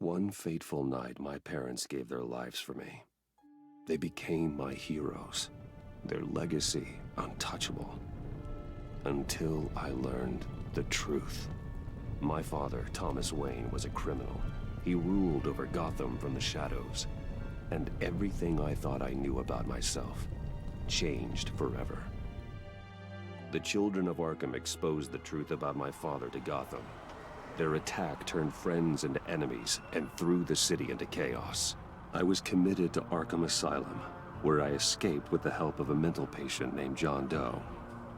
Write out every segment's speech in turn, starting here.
One fateful night, my parents gave their lives for me. They became my heroes, their legacy untouchable. Until I learned the truth. My father, Thomas Wayne, was a criminal. He ruled over Gotham from the shadows. And everything I thought I knew about myself changed forever. The children of Arkham exposed the truth about my father to Gotham. Their attack turned friends into enemies and threw the city into chaos. I was committed to Arkham Asylum, where I escaped with the help of a mental patient named John Doe.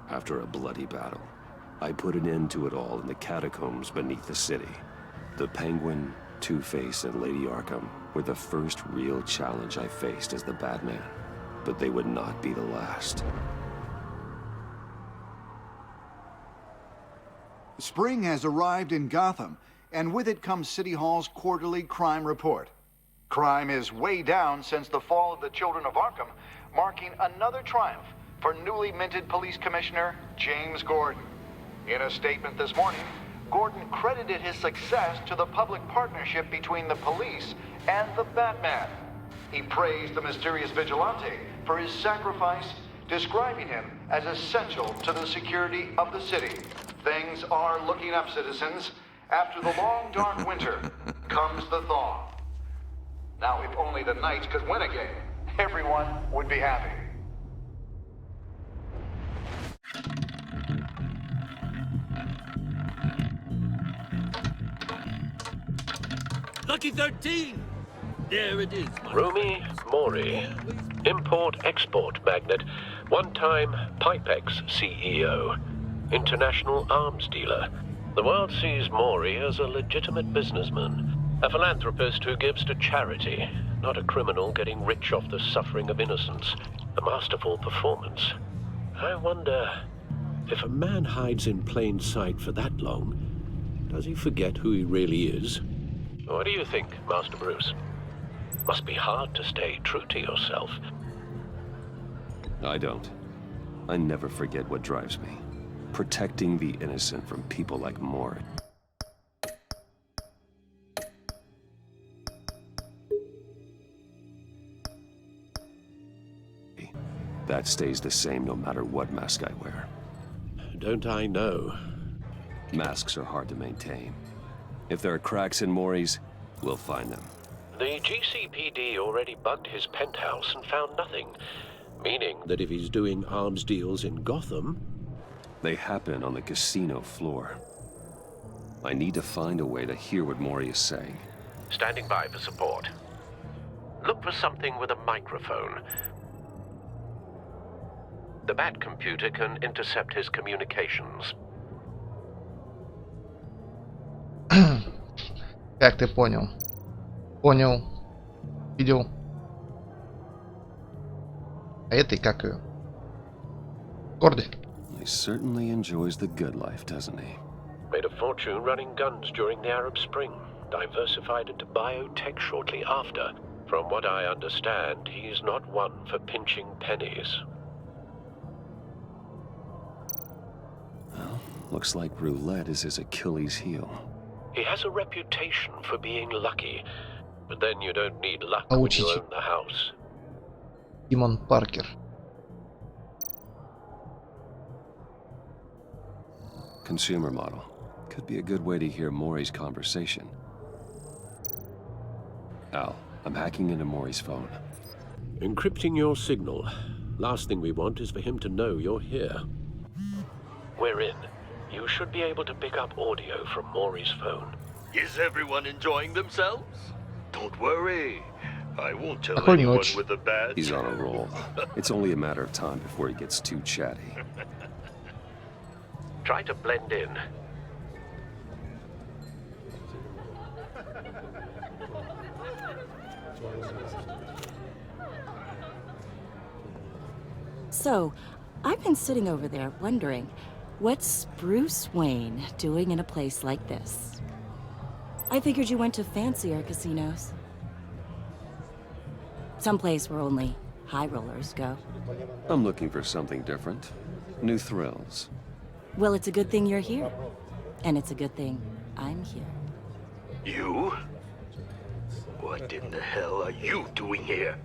After a bloody battle, I put an end to it all in the catacombs beneath the city. The Penguin, Two-Face, and Lady Arkham were the first real challenge I faced as the Batman, but they would not be the last. Spring has arrived in Gotham, and with it comes City Hall's quarterly crime report. Crime is way down since the fall of the Children of Arkham, marking another triumph for newly minted Police Commissioner James Gordon. In a statement this morning, Gordon credited his success to the public partnership between the police and the Batman. He praised the mysterious vigilante for his sacrifice, describing him as essential to the security of the city. Things are looking up, citizens. After the long, dark winter comes the thaw. Now, if only the Knights could win a game, everyone would be happy. Lucky 13! There it is. Rumi Mori, import-export magnate, one-time Pipex CEO, international arms dealer. The world sees Mori as a legitimate businessman, a philanthropist who gives to charity, not a criminal getting rich off the suffering of innocence. A masterful performance. I wonder, if a man hides in plain sight for that long, does he forget who he really is? What do you think, Master Bruce? Must be hard to stay true to yourself. I don't. I never forget what drives me. Protecting the innocent from people like Mori. That stays the same no matter what mask I wear. Don't I know? Masks are hard to maintain. If there are cracks in Mori's, we'll find them. The GCPD already bugged his penthouse and found nothing, meaning that if he's doing arms deals in Gotham... They happen on the casino floor. I need to find a way to hear what Mori is saying. Standing by for support. Look for something with a microphone. The Bat computer can intercept his communications. Как ты понял? Понял. Видел. А этой как ее? Гордый. He certainly enjoys the good life, doesn't he? Made a fortune running guns during the Arab Spring. Diversified into biotech shortly after. From what I understand, he's not one for pinching pennies. Well, looks like roulette is his Achilles heel. He has a reputation for being lucky, but then you don't need luck when you own the house. Тимон Паркер. Consumer model. Could be a good way to hear Mori's conversation. Al, I'm hacking into Mori's phone. Encrypting your signal. Last thing we want is for him to know you're here. We're in. You should be able to pick up audio from Mori's phone. Is everyone enjoying themselves? Don't worry. I won't tell Какой не anyone очень. with a badge. He's on a roll. It's only a matter of time before he gets too chatty. Try to blend in. So, I've been sitting over there wondering, what's Bruce Wayne doing in a place like this? I figured you went to fancier casinos. Someplace where only high rollers go. I'm looking for something different. New thrills. Well, it's a good thing you're here. And it's a good thing I'm here. You? What in the hell are you doing here?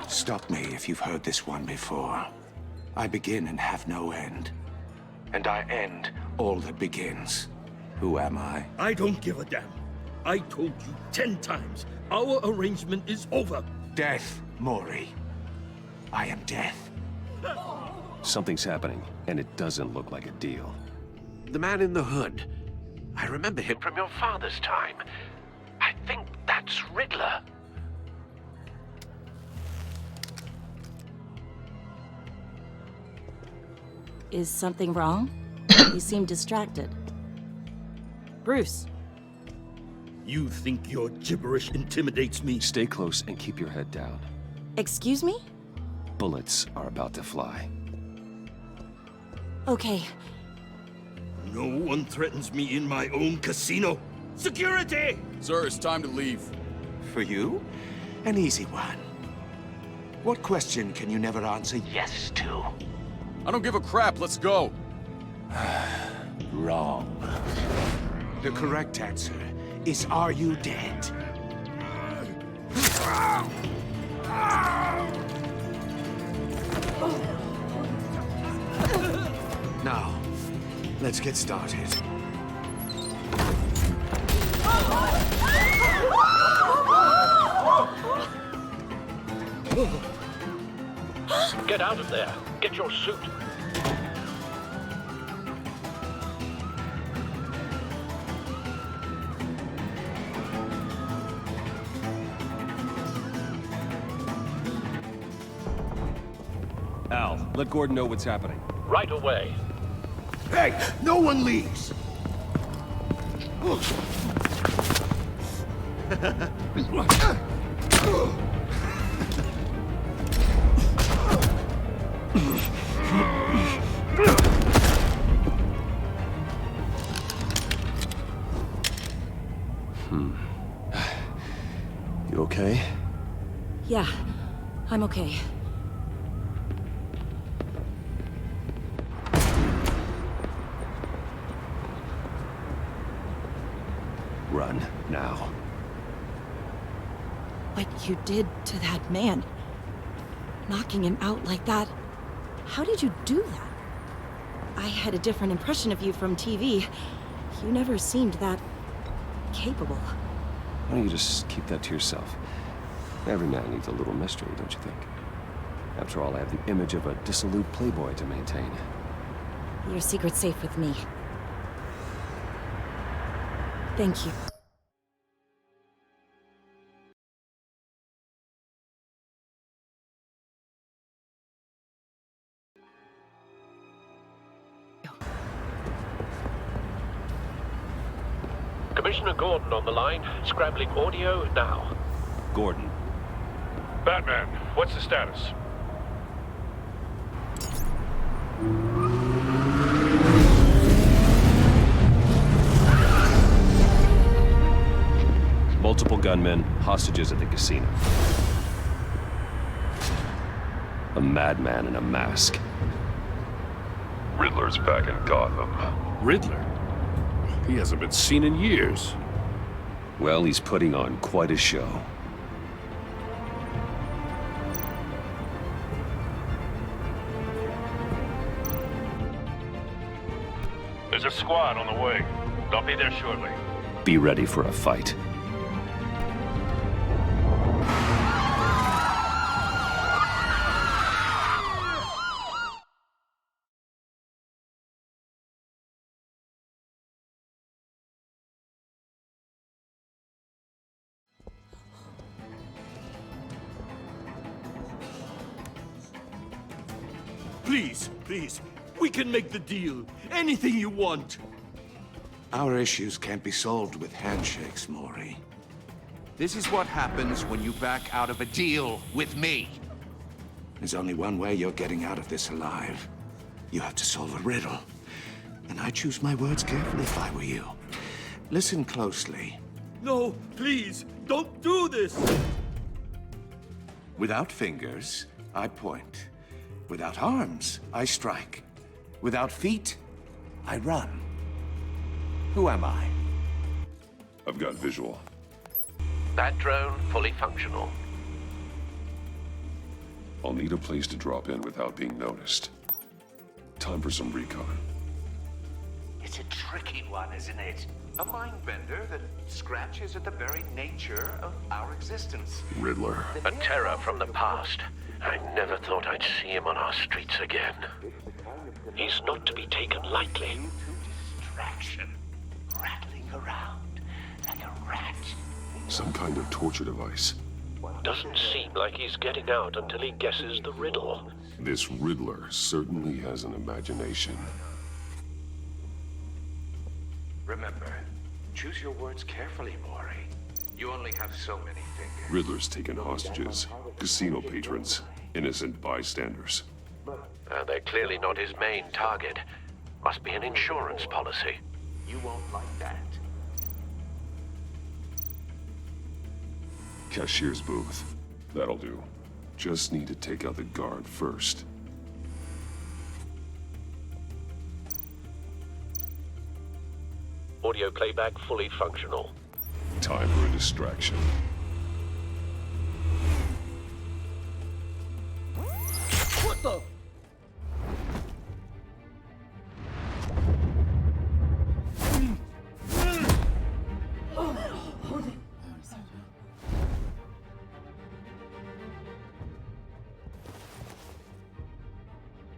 Stop me if you've heard this one before. I begin and have no end. And I end all that begins. Who am I? I don't give a damn. I told you 10 times. Our arrangement is over. Death, Maury. I am death. Something's happening, and it doesn't look like a deal. The man in the hood. I remember him from your father's time. I think that's Riddler. Is something wrong? You seem distracted. Bruce. You think your gibberish intimidates me? Stay close and keep your head down. Excuse me? Bullets are about to fly. Okay. No one threatens me in my own casino. Security! Sir, it's time to leave. For you? An easy one. What question can you never answer yes to? I don't give a crap, let's go. Wrong. The correct answer is, are you dead? Now, let's get started. Get out of there. Get your suit. Al, let Gordon know what's happening. Right away. Hey, no one leaves! You okay? Yeah, I'm okay. Run, now. What you did to that man, knocking him out like that, how did you do that? I had a different impression of you from TV. You never seemed that capable. Why don't you just keep that to yourself? Every man needs a little mystery, don't you think? After all, I have the image of a dissolute playboy to maintain. Your secret's safe with me. Thank you. Commissioner Gordon on the line, scrambling audio now. Gordon. Batman, what's the status? Multiple gunmen, hostages at the casino. A madman in a mask. Riddler's back in Gotham. Riddler? He hasn't been seen in years. Well, he's putting on quite a show. There's a squad on the way. They'll be there shortly. Be ready for a fight. Please, please, we can make the deal. Anything you want. Our issues can't be solved with handshakes, Maury. This is what happens when you back out of a deal with me. There's only one way you're getting out of this alive. You have to solve a riddle. And I choose my words carefully if I were you. Listen closely. No, please, don't do this. Without fingers, I point. Without arms, I strike. Without feet, I run. Who am I? I've got visual. That drone fully functional. I'll need a place to drop in without being noticed. Time for some recon. It's a tricky one, isn't it? A mind bender that scratches at the very nature of our existence. Riddler. A terror from the past. I never thought I'd see him on our streets again. He's not to be taken lightly. Distraction. Rattling around like a rat. Some kind of torture device. Doesn't seem like he's getting out until he guesses the riddle. This Riddler certainly has an imagination. Remember, choose your words carefully, Maury. You only have so many fingers. Riddler's taken hostages, casino patrons, innocent bystanders. They're clearly not his main target. Must be an insurance policy. You won't like that. Cashier's booth. That'll do. Just need to take out the guard first. Audio playback fully functional. Time for a distraction. What the?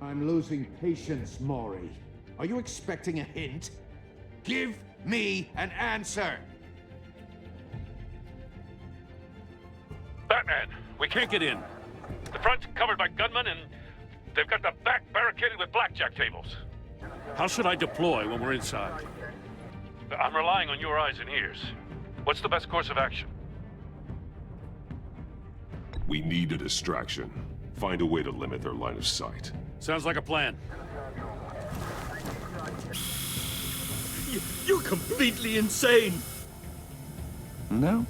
I'm losing patience, Maury. Are you expecting a hint? Give me an answer! Batman, we can't get in. The front's covered by gunmen, and they've got the back barricaded with blackjack tables. How should I deploy when we're inside? I'm relying on your eyes and ears. What's the best course of action? We need a distraction. Find a way to limit their line of sight. Sounds like a plan. You're completely insane! No,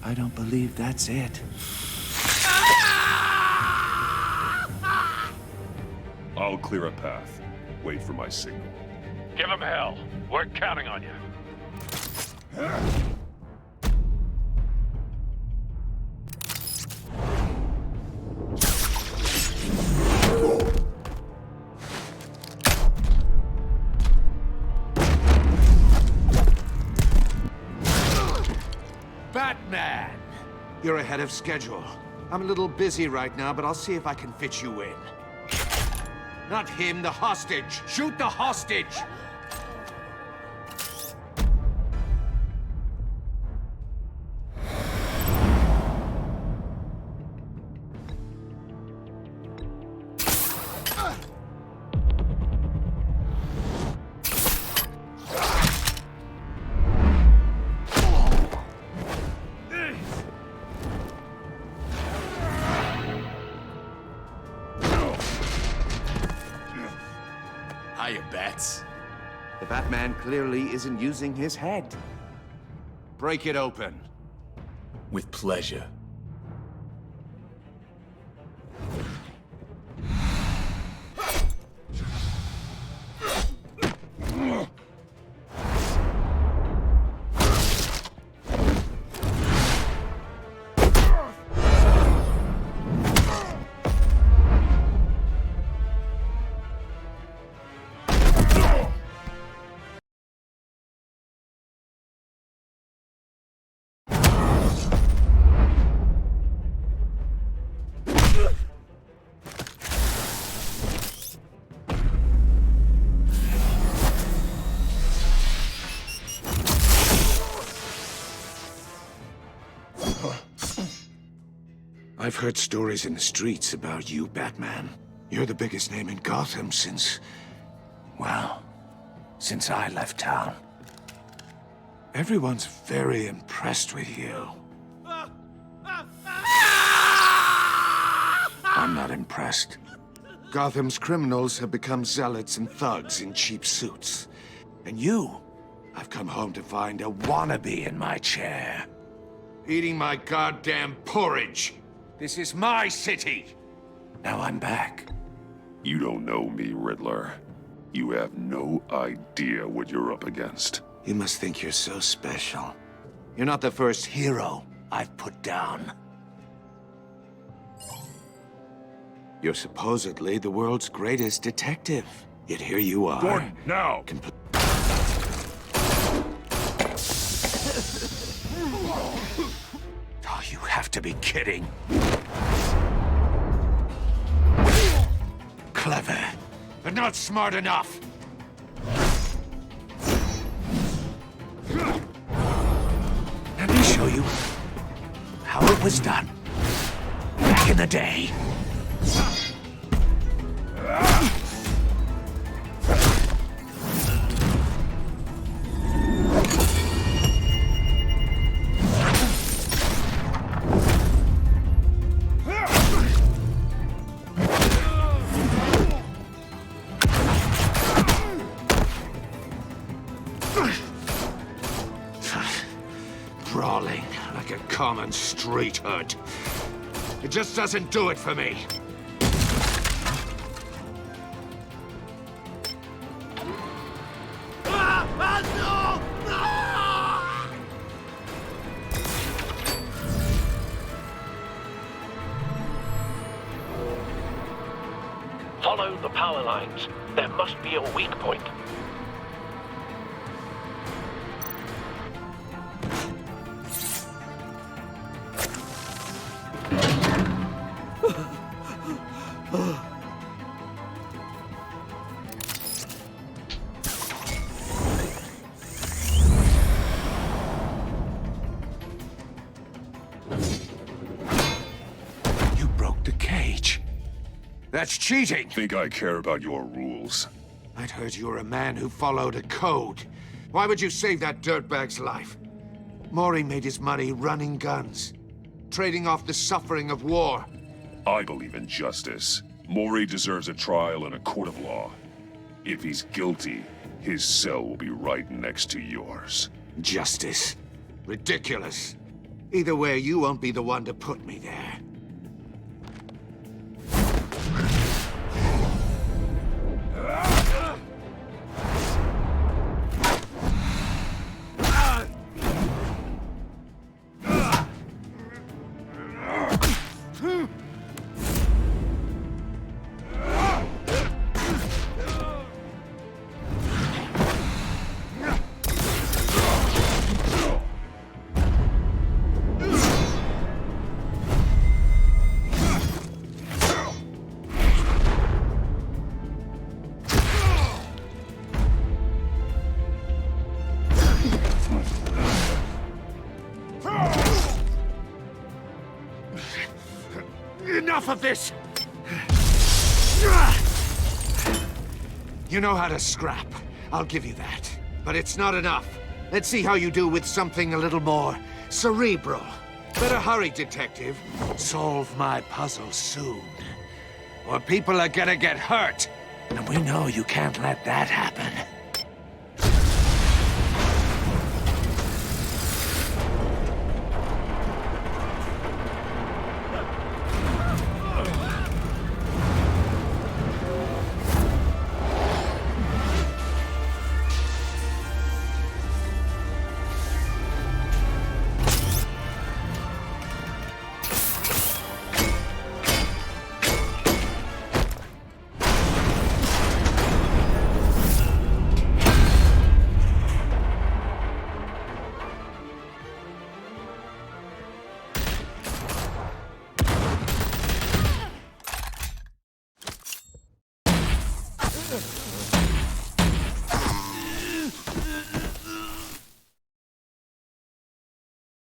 I don't believe that's it. I'll clear a path. Wait for my signal. Give him hell. We're counting on you. Batman! You're ahead of schedule. I'm a little busy right now, but I'll see if I can fit you in. Not him, the hostage! Shoot the hostage! Hiya, Bats. The Batman clearly isn't using his head. Break it open. With pleasure. I've heard stories in the streets about you, Batman. You're the biggest name in Gotham since... well, since I left town. Everyone's very impressed with you. I'm not impressed. Gotham's criminals have become zealots and thugs in cheap suits. And you, I've come home to find a wannabe in my chair. Eating my goddamn porridge. This is my city! Now I'm back. You don't know me, Riddler. You have no idea what you're up against. You must think you're so special. You're not the first hero I've put down. You're supposedly the world's greatest detective. Yet here you are. Gordon, now! Oh, you have to be kidding. Clever, but not smart enough. Let me show you how it was done back in the day. Brawling like a common street hood. It just doesn't do it for me. Follow the power lines. There must be a weak point. You broke the cage. That's cheating. Think I care about your rules? I'd heard you were a man who followed a code. Why would you save that dirtbag's life? Mori made his money running guns, trading off the suffering of war. I believe in justice. Mori deserves a trial in a court of law. If he's guilty, his cell will be right next to yours. Justice? Ridiculous. Either way, you won't be the one to put me there. Enough of this! You know how to scrap. I'll give you that. But it's not enough. Let's see how you do with something a little more cerebral. Better hurry, detective. Solve my puzzle soon. Or people are gonna get hurt. And we know you can't let that happen.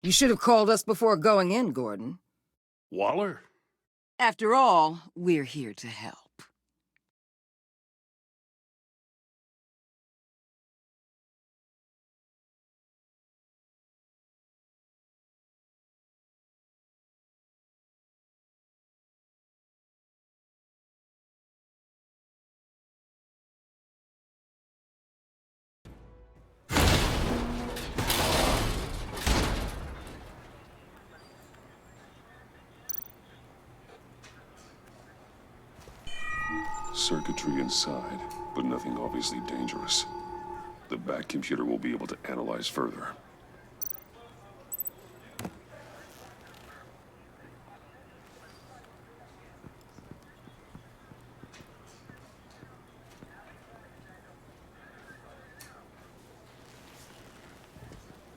You should have called us before going in, Gordon. Waller? After all, we're here to help. Circuitry inside, but nothing obviously dangerous. The back computer will be able to analyze further.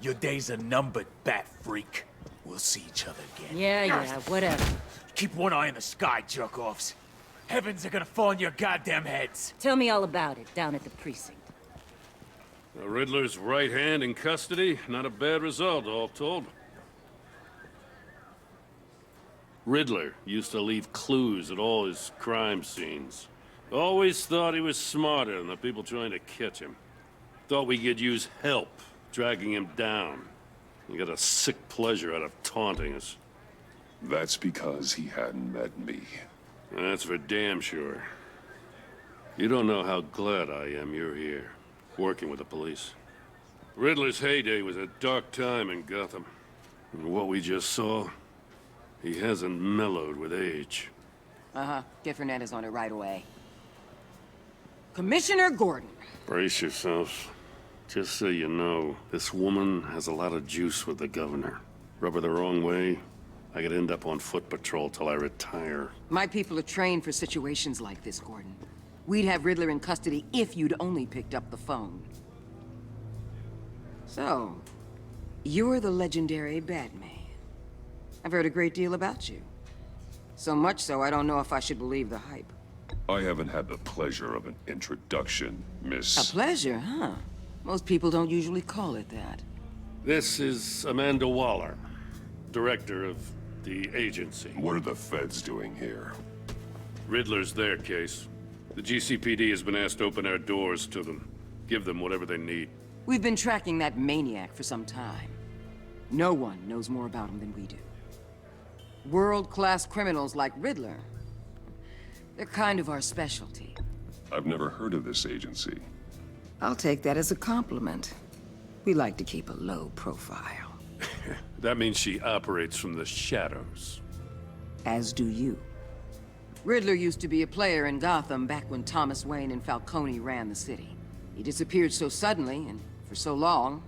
Your days are numbered, bat freak. We'll see each other again. Yeah, whatever. Keep one eye in the sky, jerk-offs. Heavens are gonna fall on your goddamn heads. Tell me all about it down at the precinct. The Riddler's right hand in custody. Not a bad result, all told. Riddler used to leave clues at all his crime scenes. Always thought he was smarter than the people trying to catch him. Thought we could use help, dragging him down. He got a sick pleasure out of taunting us. That's because he hadn't met me. That's for damn sure. You don't know how glad I am you're here, working with the police. Riddler's heyday was a dark time in Gotham. And what we just saw, he hasn't mellowed with age. Get Fernandez on it right away. Commissioner Gordon. Brace yourselves. Just so you know, this woman has a lot of juice with the governor. Rub her the wrong way, I could end up on foot patrol till I retire. My people are trained for situations like this, Gordon. We'd have Riddler in custody if you'd only picked up the phone. So, you're the legendary Batman. I've heard a great deal about you. So much so, I don't know if I should believe the hype. I haven't had the pleasure of an introduction, Miss... A pleasure, huh? Most people don't usually call it that. This is Amanda Waller, director of the agency. What are the feds doing here? Riddler's their case. The GCPD has been asked to open our doors to them. Give them whatever they need. We've been tracking that maniac for some time. No one knows more about him than we do. World-class criminals like Riddler, they're kind of our specialty. I've never heard of this agency. I'll take that as a compliment. We like to keep a low profile. That means she operates from the shadows. As do you. Riddler used to be a player in Gotham back when Thomas Wayne and Falcone ran the city. He disappeared so suddenly and for so long,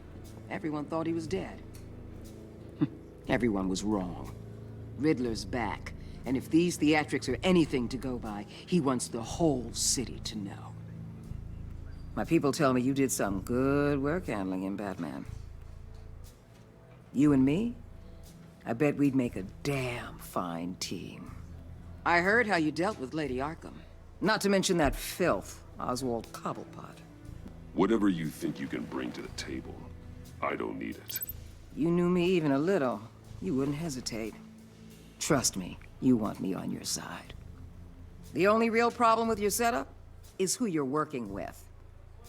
everyone thought he was dead. Everyone was wrong. Riddler's back, and if these theatrics are anything to go by, he wants the whole city to know. My people tell me you did some good work handling him, Batman. You and me? I bet we'd make a damn fine team. I heard how you dealt with Lady Arkham. Not to mention that filth, Oswald Cobblepot. Whatever you think you can bring to the table, I don't need it. You knew me even a little, you wouldn't hesitate. Trust me, you want me on your side. The only real problem with your setup is who you're working with.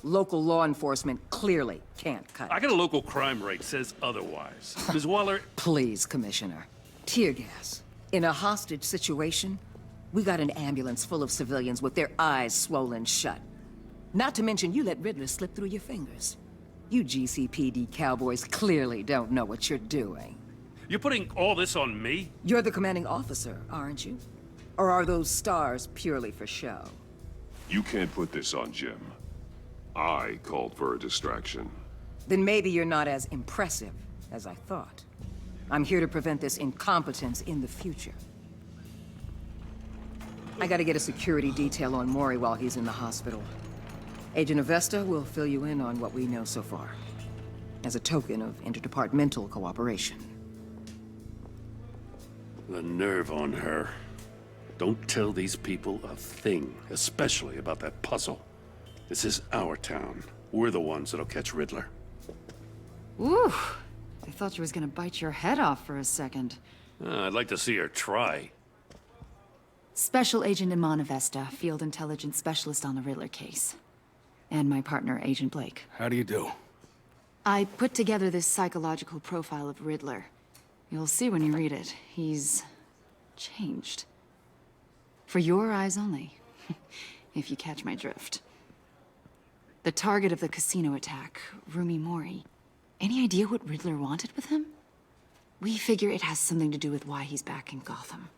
Local law enforcement clearly can't cut it. I got a local crime rate says otherwise. Ms. Waller... Please, Commissioner. Tear gas. In a hostage situation, we got an ambulance full of civilians with their eyes swollen shut. Not to mention you let Riddler slip through your fingers. You GCPD cowboys clearly don't know what you're doing. You're putting all this on me? You're the commanding officer, aren't you? Or are those stars purely for show? You can't put this on Jim. I called for a distraction. Then maybe you're not as impressive as I thought. I'm here to prevent this incompetence in the future. I gotta get a security detail on Maury while he's in the hospital. Agent Avesta will fill you in on what we know so far, as a token of interdepartmental cooperation. The nerve on her. Don't tell these people a thing, especially about that puzzle. This is our town. We're the ones that'll catch Riddler. Ooh, I thought you was gonna bite your head off for a second. I'd like to see her try. Special Agent Iman Avesta, Field Intelligence Specialist on the Riddler case. And my partner, Agent Blake. How do you do? I put together this psychological profile of Riddler. You'll see when you read it. He's changed. For your eyes only, if you catch my drift. The target of the casino attack, Rumi Mori. Any idea what Riddler wanted with him? We figure it has something to do with why he's back in Gotham.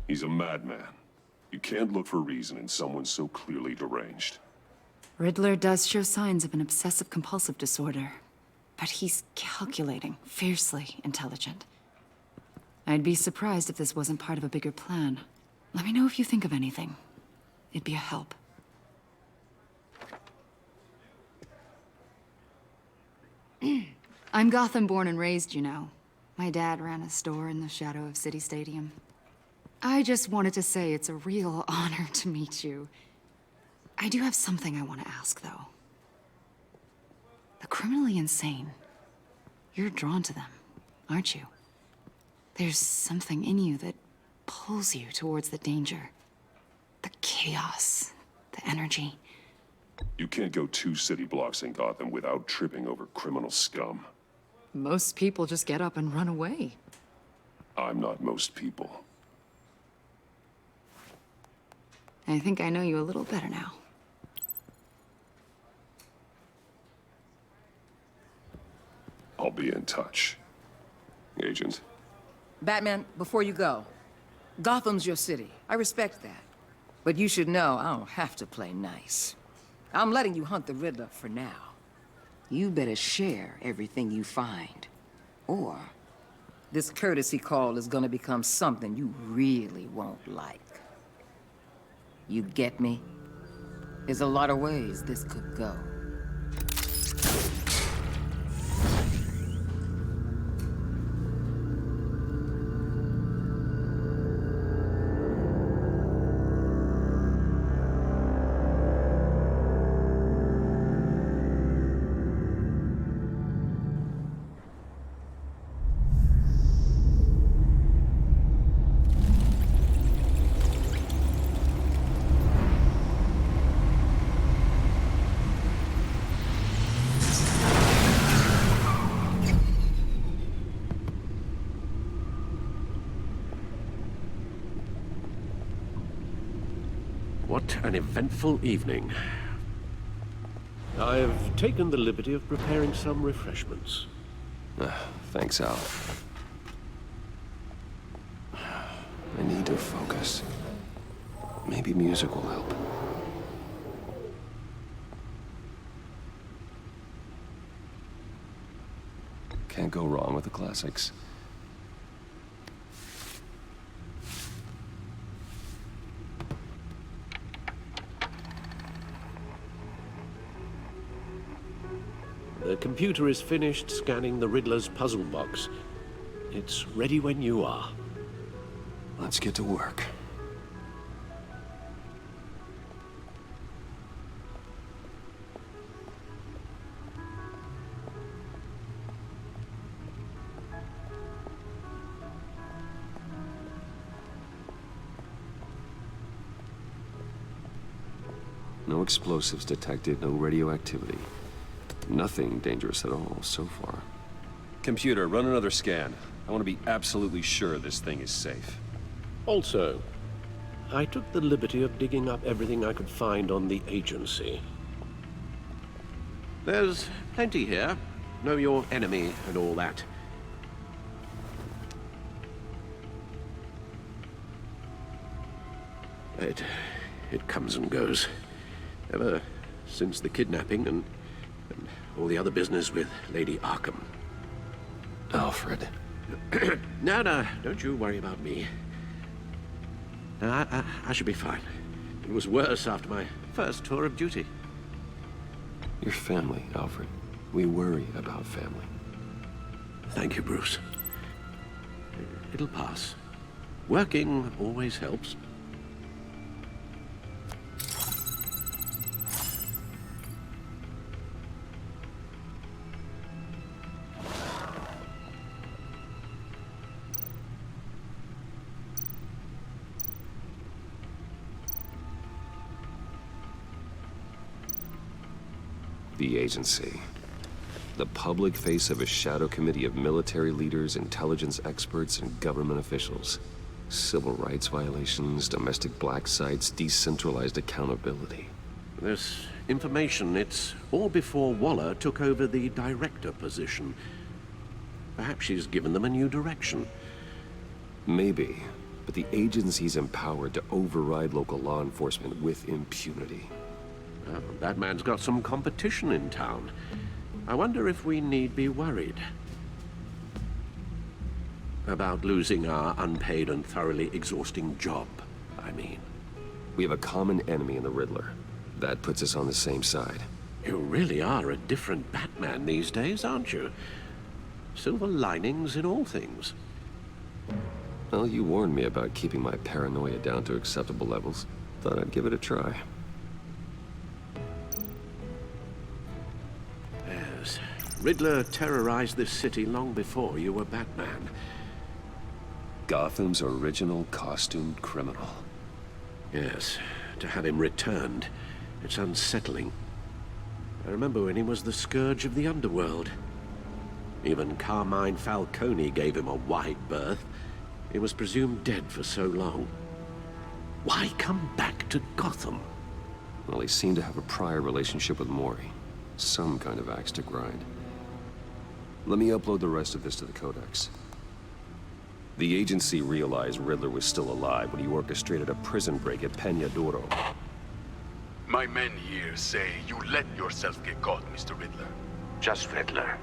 He's a madman. You can't look for reason in someone so clearly deranged. Riddler does show signs of an obsessive-compulsive disorder. But he's calculating, fiercely intelligent. I'd be surprised if this wasn't part of a bigger plan. Let me know if you think of anything. It'd be a help. I'm Gotham born and raised, you know. My dad ran a store in the shadow of City Stadium. I just wanted to say it's a real honor to meet you. I do have something I want to ask, though. The criminally insane. You're drawn to them, aren't you? There's something in you that pulls you towards the danger. The chaos, the energy. You can't go 2 city blocks in Gotham without tripping over criminal scum. Most people just get up and run away. I'm not most people. I think I know you a little better now. I'll be in touch, Agent. Batman, before you go, Gotham's your city. I respect that. But you should know I don't have to play nice. I'm letting you hunt the Riddler for now. You better share everything you find. Or this courtesy call is gonna become something you really won't like. You get me? There's a lot of ways this could go. What an eventful evening. I've taken the liberty of preparing some refreshments. Thanks, Al. I need to focus. Maybe music will help. Can't go wrong with the classics. The computer is finished scanning the Riddler's puzzle box. It's ready when you are. Let's get to work. No explosives detected, no radioactivity. Nothing dangerous at all so far. Computer, run another scan. I want to be absolutely sure this thing is safe. Also, I took the liberty of digging up everything I could find on the agency. There's plenty here. Know your enemy and all that. It comes and goes. Ever since the kidnapping and all the other business with Lady Arkham. Alfred. No, don't you worry about me. No, I should be fine. It was worse after my first tour of duty. Your family, Alfred. We worry about family. Thank you, Bruce. It'll pass. Working always helps. The agency. The public face of a shadow committee of military leaders, intelligence experts, and government officials. Civil rights violations, domestic black sites, decentralized accountability. This information, it's all before Waller took over the director position. Perhaps she's given them a new direction. Maybe, but the agency's empowered to override local law enforcement with impunity. Well, Batman's got some competition in town. I wonder if we need be worried about losing our unpaid and thoroughly exhausting job, I mean. We have a common enemy in the Riddler. That puts us on the same side. You really are a different Batman these days, aren't you? Silver linings in all things. Well, you warned me about keeping my paranoia down to acceptable levels. Thought I'd give it a try. Yes. Riddler terrorized this city long before you were Batman. Gotham's original costumed criminal. Yes. To have him returned, it's unsettling. I remember when he was the scourge of the underworld. Even Carmine Falcone gave him a wide berth. He was presumed dead for so long. Why come back to Gotham? Well, he seemed to have a prior relationship with Mori. Some kind of axe to grind. Let me upload the rest of this to the Codex. The agency realized Riddler was still alive when he orchestrated a prison break at Peñadoro. My men here say you let yourself get caught, Mr. Riddler. Just Riddler.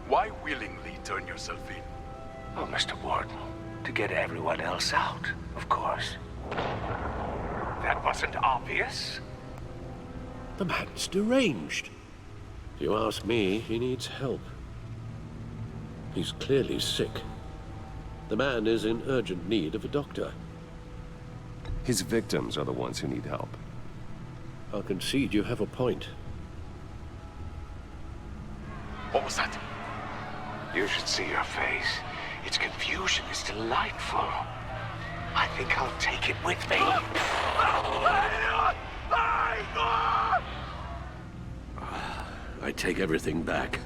Why willingly turn yourself in? Oh, Mr. Warden, to get everyone else out, of course. That wasn't obvious. The man's deranged. If you ask me, he needs help. He's clearly sick. The man is in urgent need of a doctor. His victims are the ones who need help. I'll concede you have a point. What was that? You should see your face. Its confusion is delightful. I think I'll take it with me. I take everything back.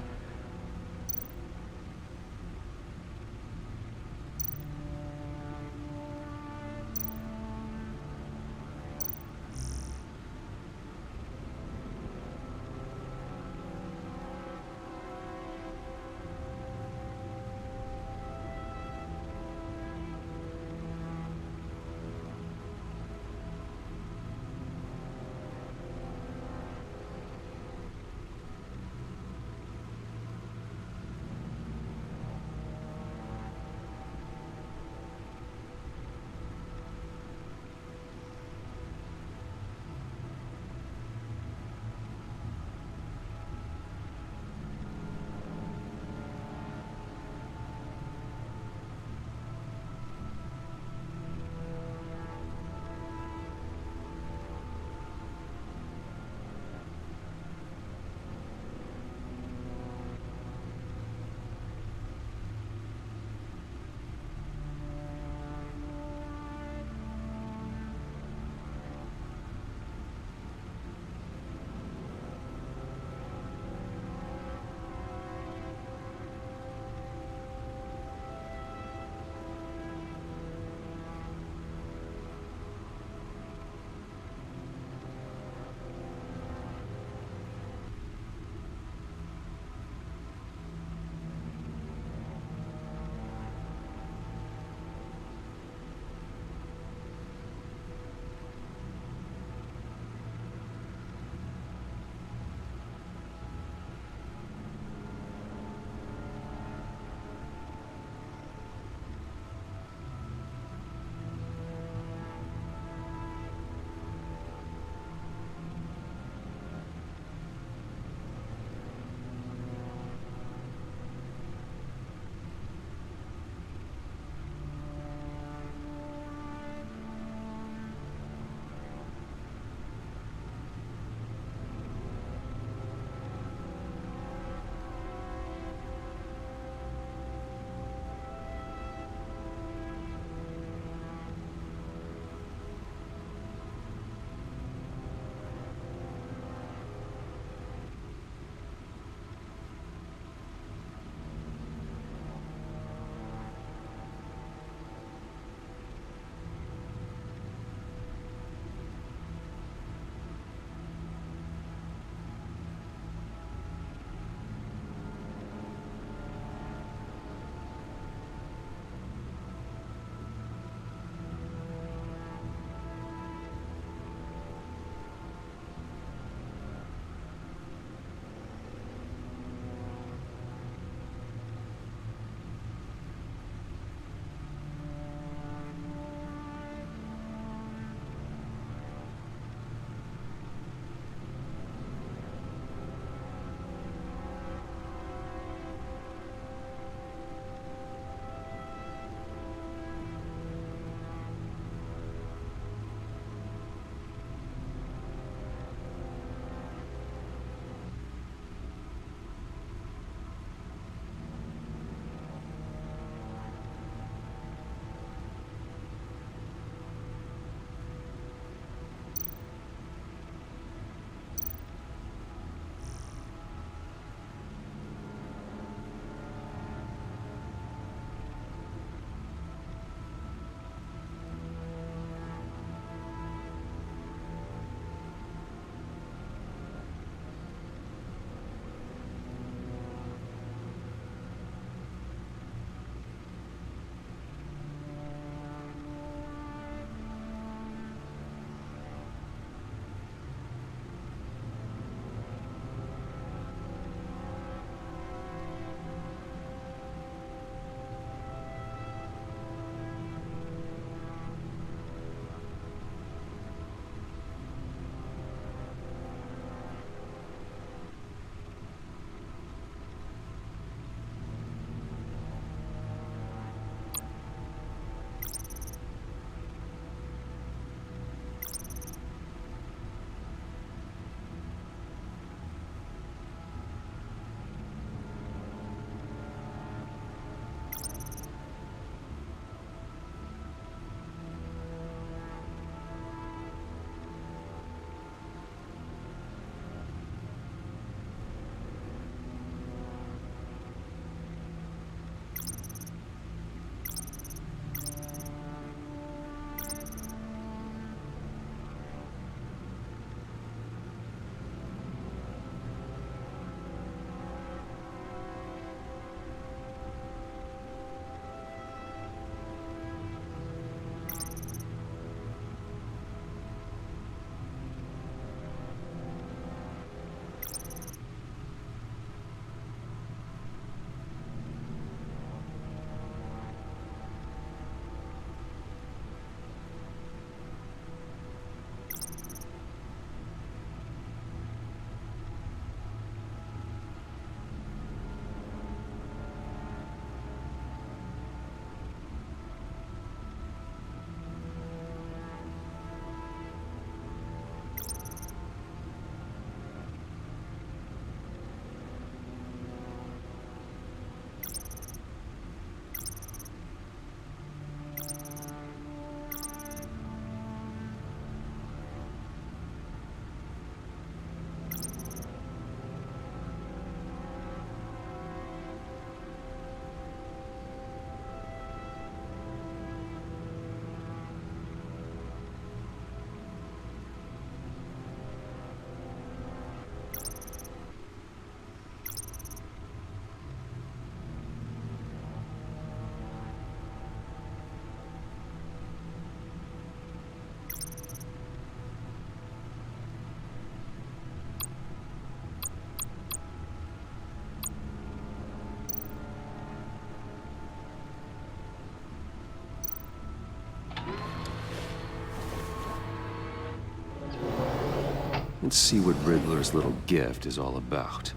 Let's see what Riddler's little gift is all about.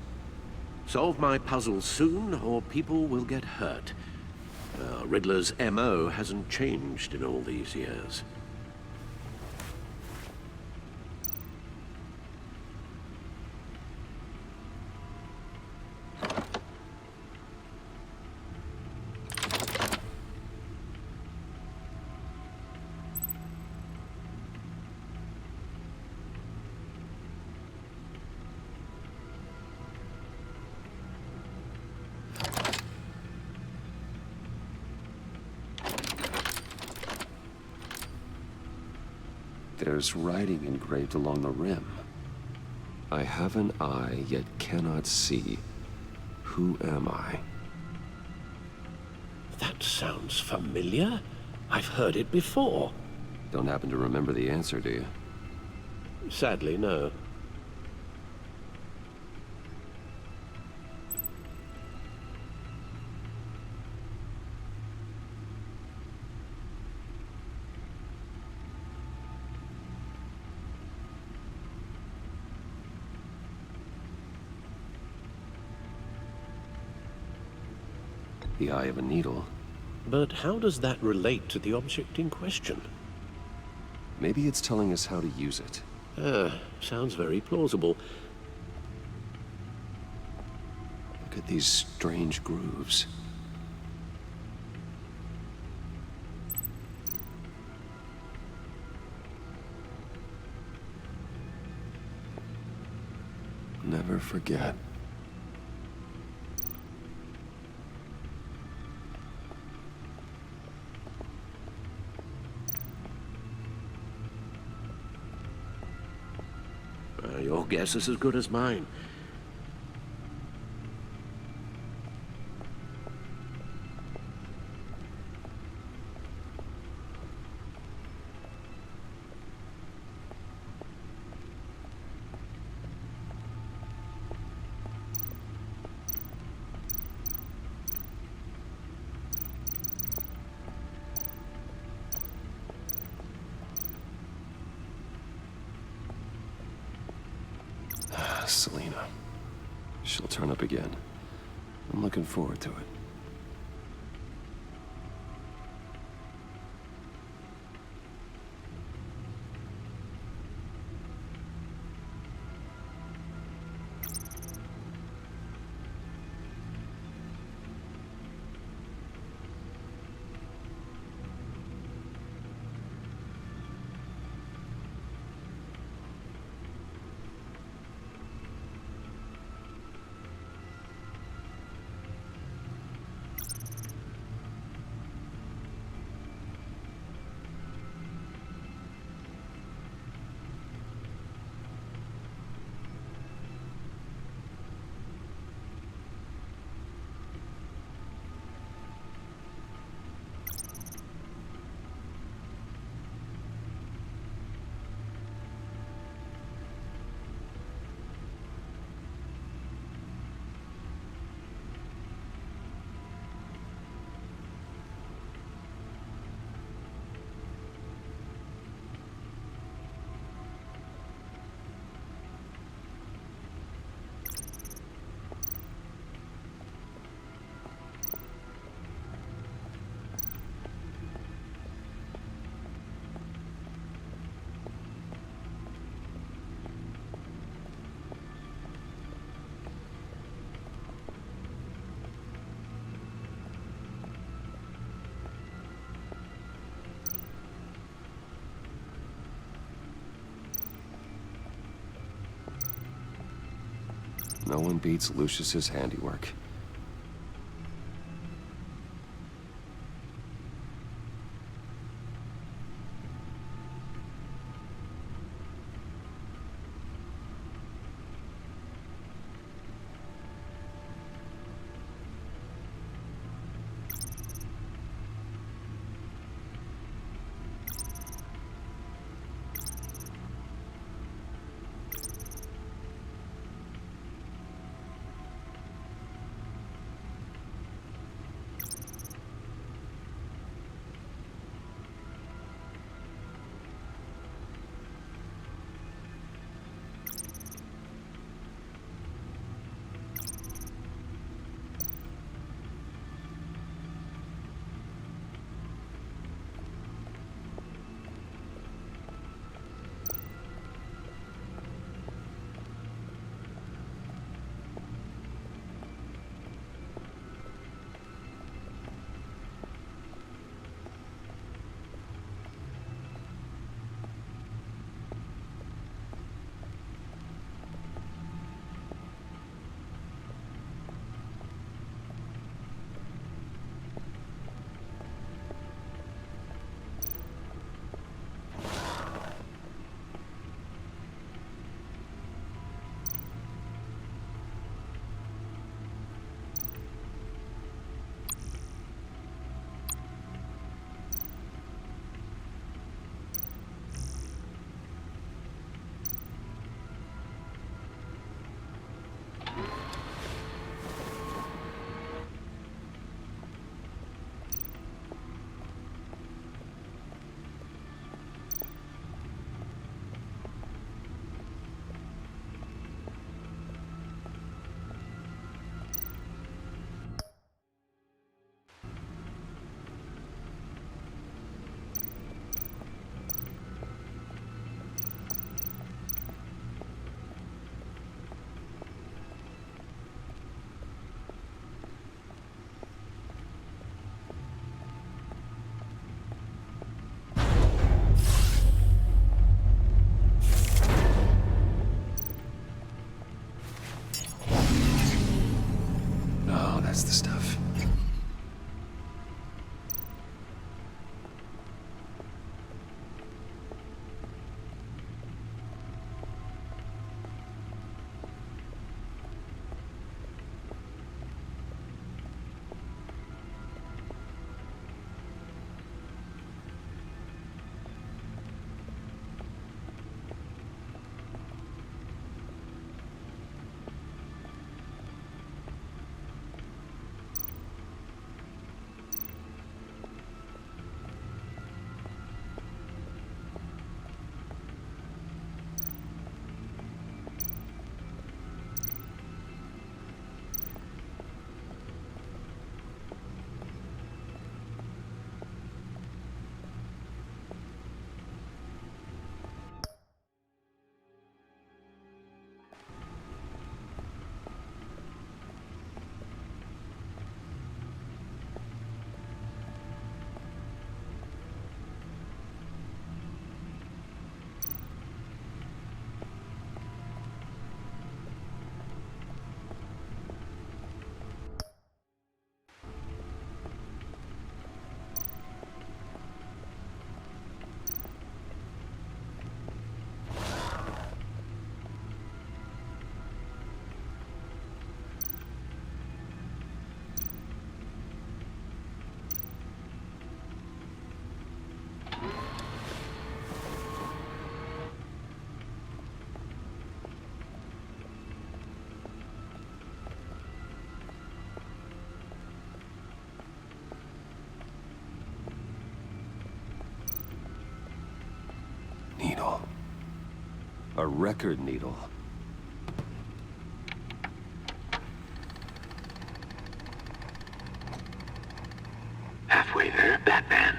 Solve my puzzle soon, or people will get hurt. Riddler's MO hasn't changed in all these years. There's writing engraved along the rim. I have an eye, yet cannot see. Who am I? That sounds familiar. I've heard it before. Don't happen to remember the answer, do you? Sadly, no. The eye of a needle. But how does that relate to the object in question? Maybe it's telling us how to use it. Sounds very plausible. Look at these strange grooves. Never forget. Your guess is as good as mine. Selena. She'll turn up again. I'm looking forward to it. No one beats Lucius's handiwork. needle. A record needle. Halfway there, Batman.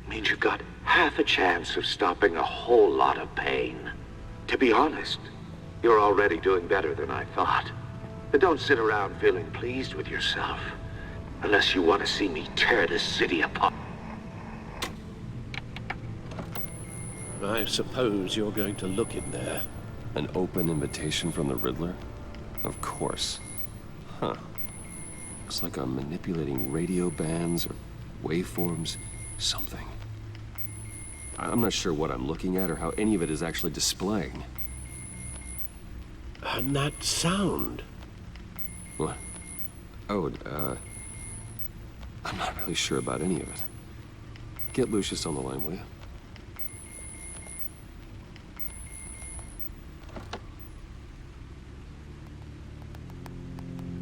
Means you've got half a chance of stopping a whole lot of pain. To be honest, you're already doing better than I thought. But don't sit around feeling pleased with yourself. Unless you want to see me tear this city apart. I suppose you're going to look in there. An open invitation from the Riddler? Of course. Huh. Looks like I'm manipulating radio bands or waveforms, something. I'm not sure what I'm looking at or how any of it is actually displaying. And that sound? What? Oh, I'm not really sure about any of it. Get Lucius on the line, will you?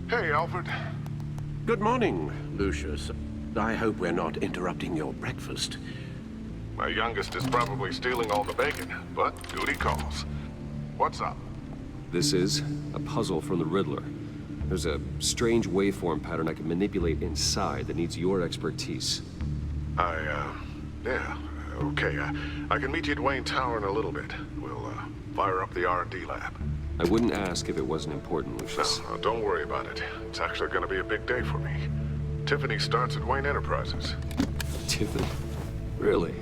Hey, Alfred. Good morning, Lucius. I hope we're not interrupting your breakfast. My youngest is probably stealing all the bacon, but duty calls. What's up? This is a puzzle from the Riddler. There's a strange waveform pattern I can manipulate inside that needs your expertise. Yeah, okay. I can meet you at Wayne Tower in a little bit. We'll, fire up the R&D lab. I wouldn't ask if it wasn't important, Lucius. No, don't worry about it. It's actually gonna be a big day for me. Tiffany starts at Wayne Enterprises. Tiffany? Really?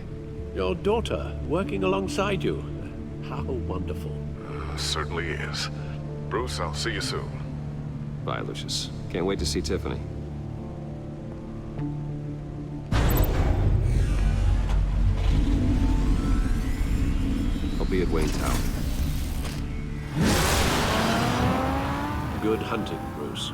Your daughter, working alongside you. How wonderful. Certainly is. Bruce, I'll see you soon. Bye, Lucius. Can't wait to see Tiffany. I'll be at Wayne Tower. Good hunting, Bruce.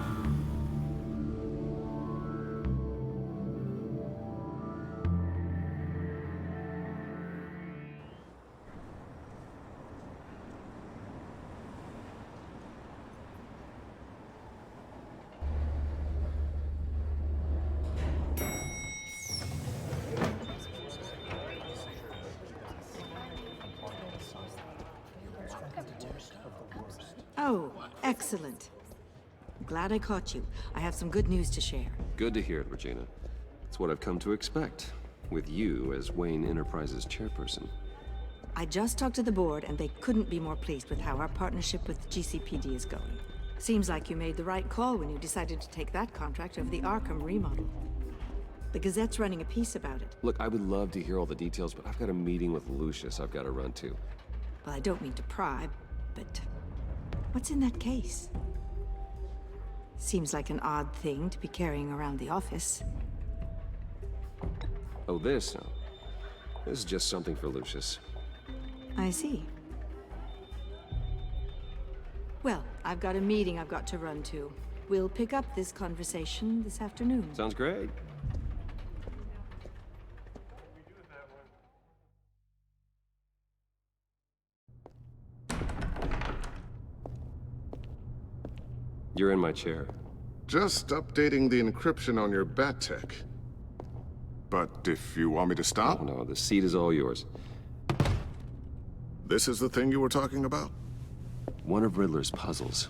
Oh, excellent. Glad I caught you. I have some good news to share. Good to hear it, Regina. It's what I've come to expect, with you as Wayne Enterprises chairperson. I just talked to the board, and they couldn't be more pleased with how our partnership with GCPD is going. Seems like you made the right call when you decided to take that contract over the Arkham remodel. The Gazette's running a piece about it. Look, I would love to hear all the details, but I've got a meeting with Lucius I've got to run to. Well, I don't mean to pry, but what's in that case? Seems like an odd thing to be carrying around the office. Oh, this? No. This is just something for Lucius. I see. Well, I've got a meeting I've got to run to. We'll pick up this conversation this afternoon. Sounds great. You're in my chair. Just updating the encryption on your bat tech. But if you want me to stop? Oh, no, the seat is all yours. This is the thing you were talking about? One of Riddler's puzzles.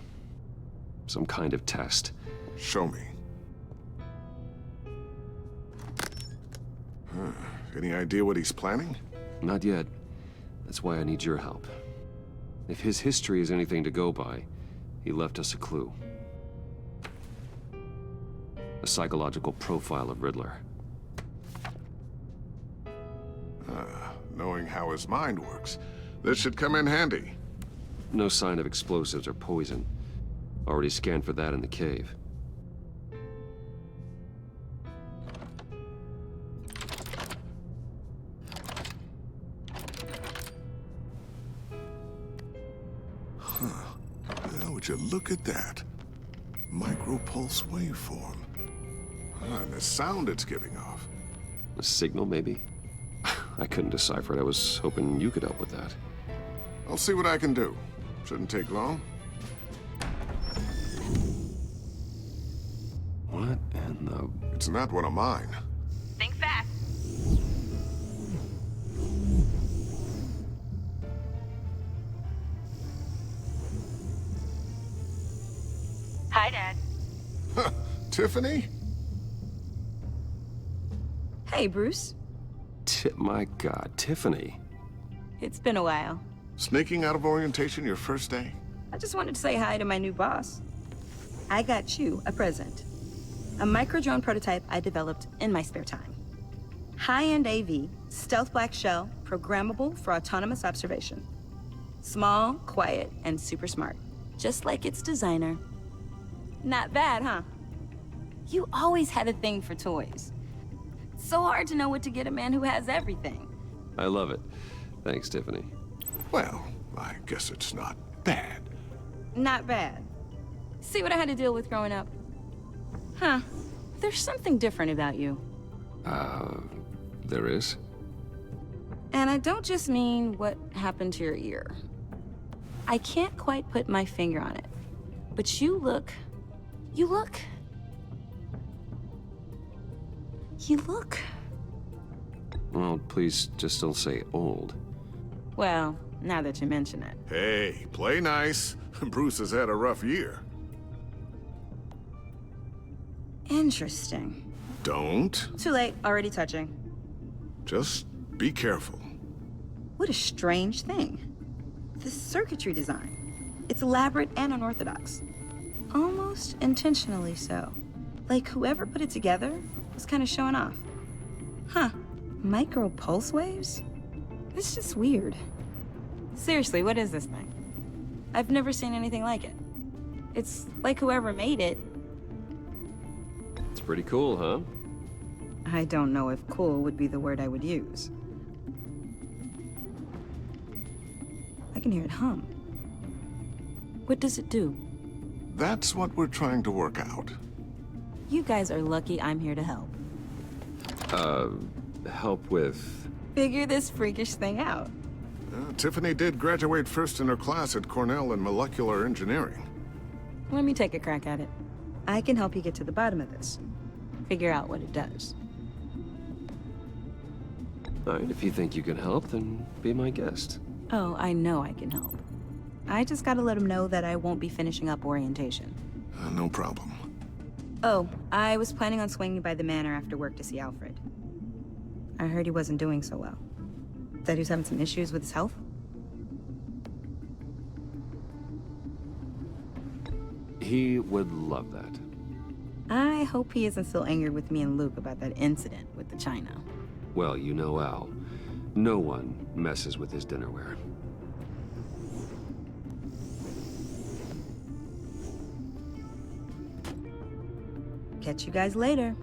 Some kind of test. Show me. Any idea what he's planning? Not yet. That's why I need your help. If his history is anything to go by, he left us a clue. A psychological profile of Riddler. Knowing how his mind works, this should come in handy. No sign of explosives or poison. Already scanned for that in the cave. Now, would you look at that? Micropulse waveform. And the sound it's giving off. A signal, maybe? I couldn't decipher it. I was hoping you could help with that. I'll see what I can do. Shouldn't take long. What in the... It's not one of mine. Think fast. Hi, Dad. Tiffany? Hey, Bruce. My God, Tiffany. It's been a while. Sneaking out of orientation your first day? I just wanted to say hi to my new boss. I got you a present. A micro-drone prototype I developed in my spare time. High-end AV, stealth black shell, programmable for autonomous observation. Small, quiet, and super smart. Just like its designer. Not bad, huh? You always had a thing for toys. It's so hard to know what to get a man who has everything. I love it. Thanks, Tiffany. Well, I guess it's not bad. Not bad. See what I had to deal with growing up? Huh. There's something different about you. There is? And I don't just mean what happened to your ear. I can't quite put my finger on it. But you look... Well, please just don't say old. Well, now that you mention it. Hey, play nice. Bruce has had a rough year. Interesting. Don't. Too late, already touching. Just be careful. What a strange thing. The circuitry design. It's elaborate and unorthodox. Almost intentionally so. Like whoever put it together was kind of showing off. Huh. Micro pulse waves? It's just weird. Seriously, what is this thing? I've never seen anything like it. It's like whoever made it. It's pretty cool, huh? I don't know if cool would be the word I would use. I can hear it hum. What does it do? That's what we're trying to work out. You guys are lucky I'm here to help. Help with... Figure this freakish thing out. Tiffany did graduate first in her class at Cornell in molecular engineering. Let me take a crack at it. I can help you get to the bottom of this. Figure out what it does. All right, if you think you can help, then be my guest. Oh, I know I can help. I just gotta let him know that I won't be finishing up orientation. No problem. Oh, I was planning on swinging by the manor after work to see Alfred. I heard he wasn't doing so well. That he was having some issues with his health? He would love that. I hope he isn't still angered with me and Luke about that incident with the china. Well, you know Al. No one messes with his dinnerware. Catch you guys later.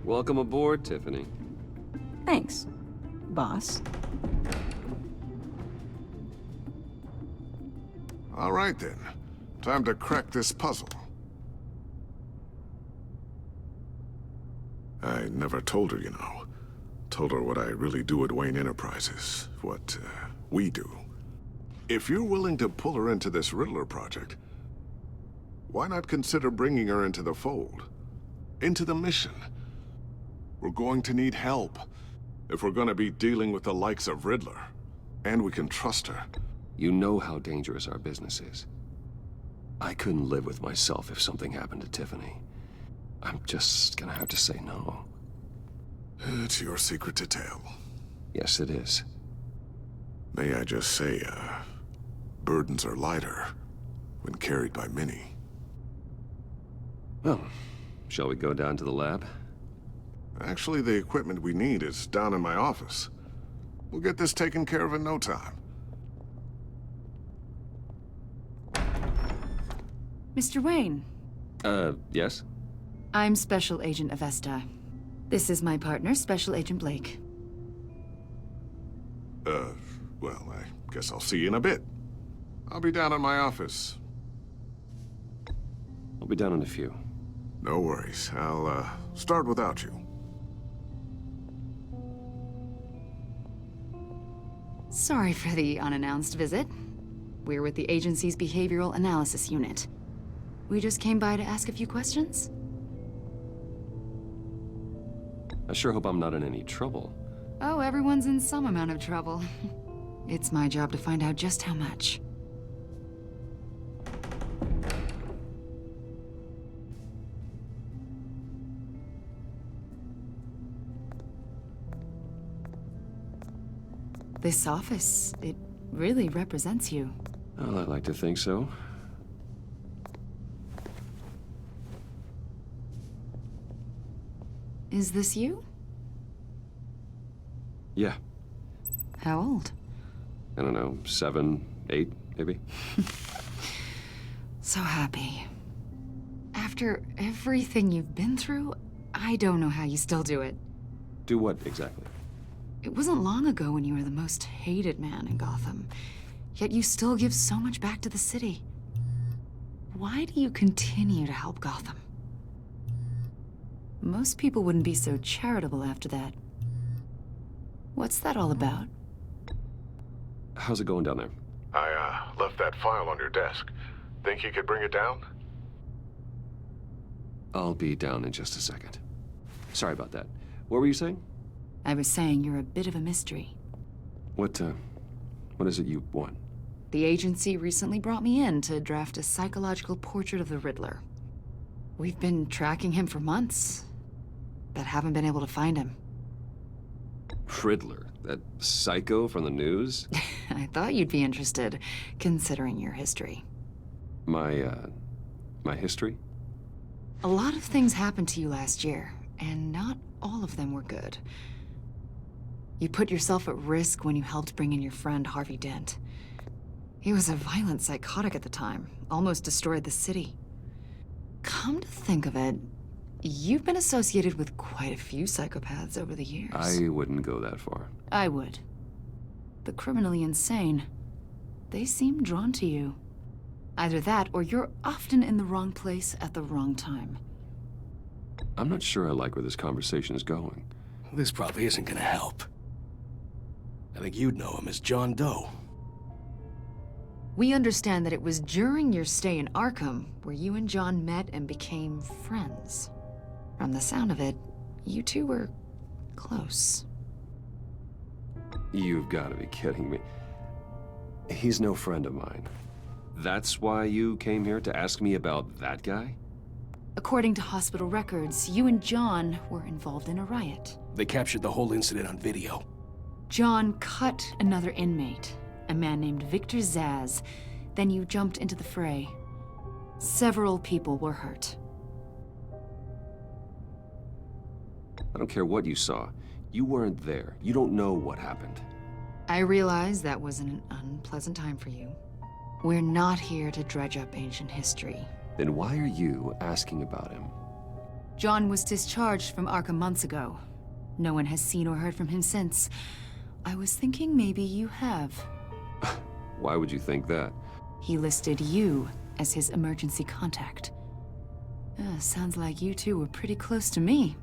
Welcome aboard, Tiffany. Thanks, boss. All right, then. Time to crack this puzzle. I never told her, you know. Told her what I really do at Wayne Enterprises. What, we do. If you're willing to pull her into this Riddler project, why not consider bringing her into the fold? Into the mission? We're going to need help if we're going to be dealing with the likes of Riddler. And we can trust her. You know how dangerous our business is. I couldn't live with myself if something happened to Tiffany. I'm just gonna have to say no. It's your secret to tell. Yes, it is. May I just say, burdens are lighter when carried by many. Well, shall we go down to the lab? Actually, the equipment we need is down in my office. We'll get this taken care of in no time. Mr. Wayne. Yes? I'm Special Agent Avesta. This is my partner, Special Agent Blake. Well, I guess I'll see you in a bit. I'll be down in my office. I'll be down in a few. No worries. I'll, start without you. Sorry for the unannounced visit. We're with the agency's behavioral analysis unit. We just came by to ask a few questions. I sure hope I'm not in any trouble. Oh, everyone's in some amount of trouble. It's my job to find out just how much. This office, it really represents you. Well, I'd like to think so. Is this you? Yeah. How old? I don't know, 7, 8, maybe? So happy. After everything you've been through, I don't know how you still do it. Do what, exactly? It wasn't long ago when you were the most hated man in Gotham, yet you still give so much back to the city. Why do you continue to help Gotham? Most people wouldn't be so charitable after that. What's that all about? How's it going down there? I, left that file on your desk. Think you could bring it down? I'll be down in just a second. Sorry about that. What were you saying? I was saying you're a bit of a mystery. What is it you want? The agency recently brought me in to draft a psychological portrait of the Riddler. We've been tracking him for months, but haven't been able to find him. Riddler? That psycho from the news? I thought you'd be interested, considering your history. My history? A lot of things happened to you last year, and not all of them were good. You put yourself at risk when you helped bring in your friend Harvey Dent. He was a violent psychotic at the time, almost destroyed the city. Come to think of it, you've been associated with quite a few psychopaths over the years. I wouldn't go that far. I would. The criminally insane, they seem drawn to you. Either that, or you're often in the wrong place at the wrong time. I'm not sure I like where this conversation is going. This probably isn't gonna help. I think you'd know him as John Doe. We understand that it was during your stay in Arkham where you and John met and became friends. From the sound of it, you two were close. You've got to be kidding me. He's no friend of mine. That's why you came here to ask me about that guy? According to hospital records, you and John were involved in a riot. They captured the whole incident on video. John cut another inmate, a man named Victor Zsasz. Then you jumped into the fray. Several people were hurt. I don't care what you saw. You weren't there. You don't know what happened. I realize that was an unpleasant time for you. We're not here to dredge up ancient history. Then why are you asking about him? John was discharged from Arkham months ago. No one has seen or heard from him since. I was thinking maybe you have. Why would you think that? He listed you as his emergency contact. Sounds like you two were pretty close to me.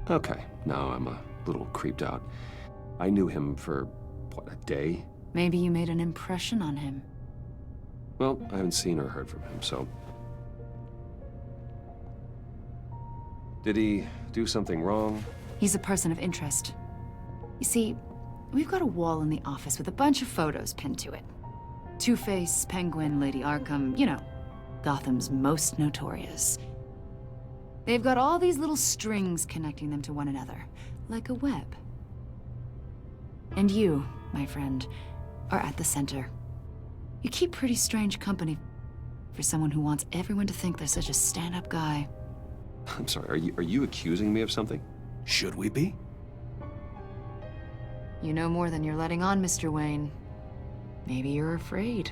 Okay, now I'm a little creeped out. I knew him for, what, a day? Maybe you made an impression on him. Well, I haven't seen or heard from him, so... Did he do something wrong? He's a person of interest. You see, we've got a wall in the office with a bunch of photos pinned to it. Two-Face, Penguin, Lady Arkham, you know, Gotham's most notorious. They've got all these little strings connecting them to one another, like a web. And you, my friend, are at the center. You keep pretty strange company for someone who wants everyone to think they're such a stand-up guy. I'm sorry, are you accusing me of something? Should we be? You know more than you're letting on, Mr. Wayne. Maybe you're afraid.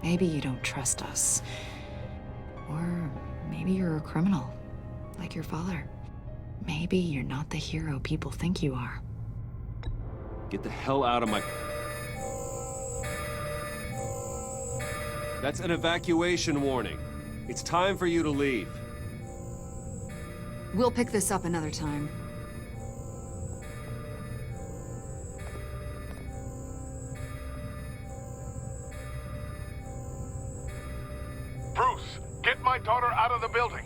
Maybe you don't trust us. Or maybe you're a criminal, like your father. Maybe you're not the hero people think you are. Get the hell out of my... That's an evacuation warning. It's time for you to leave. We'll pick this up another time. Bruce, get my daughter out of the building.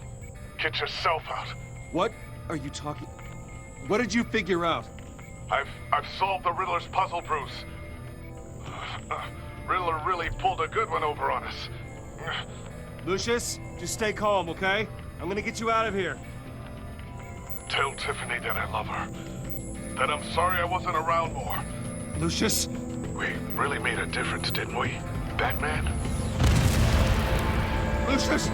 Get yourself out. What are you talking... What did you figure out? I've solved the Riddler's puzzle, Bruce. Riddler really pulled a good one over on us. Lucius, just stay calm, okay? I'm gonna get you out of here. Tell Tiffany that I love her. That I'm sorry I wasn't around more. Lucius? We really made a difference, didn't we, Batman? Lucius!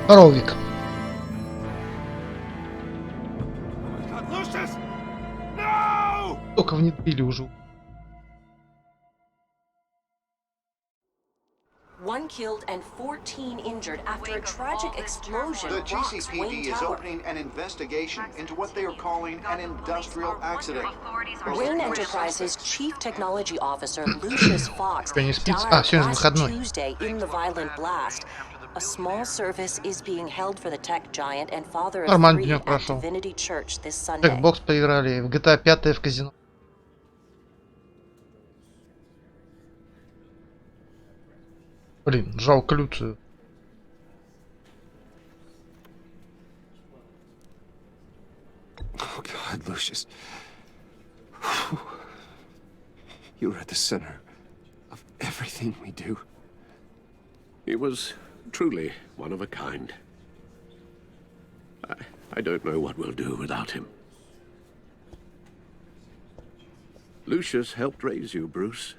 Коровик. Lucius! No! Только внедрили уже. One killed and 14 injured after a tragic explosion. The GCPD is opening an investigation into what they are calling an industrial accident. Wayne Enterprises Chief Technology Officer Lucius Fox Сегодня не died спится? last Сегодня выходной. Tuesday in the violent blast. A small service is being held for the tech giant and father of Нормально 3 денек at прошел. Divinity Church this Sunday. Jackbox поиграли, в GTA 5 в казино. Блин, жалко Люцию. Oh, God, Lucius. You were at the center of everything we do. He was truly one of a kind. I don't know what we'll do without him. Lucius helped raise you, Bruce.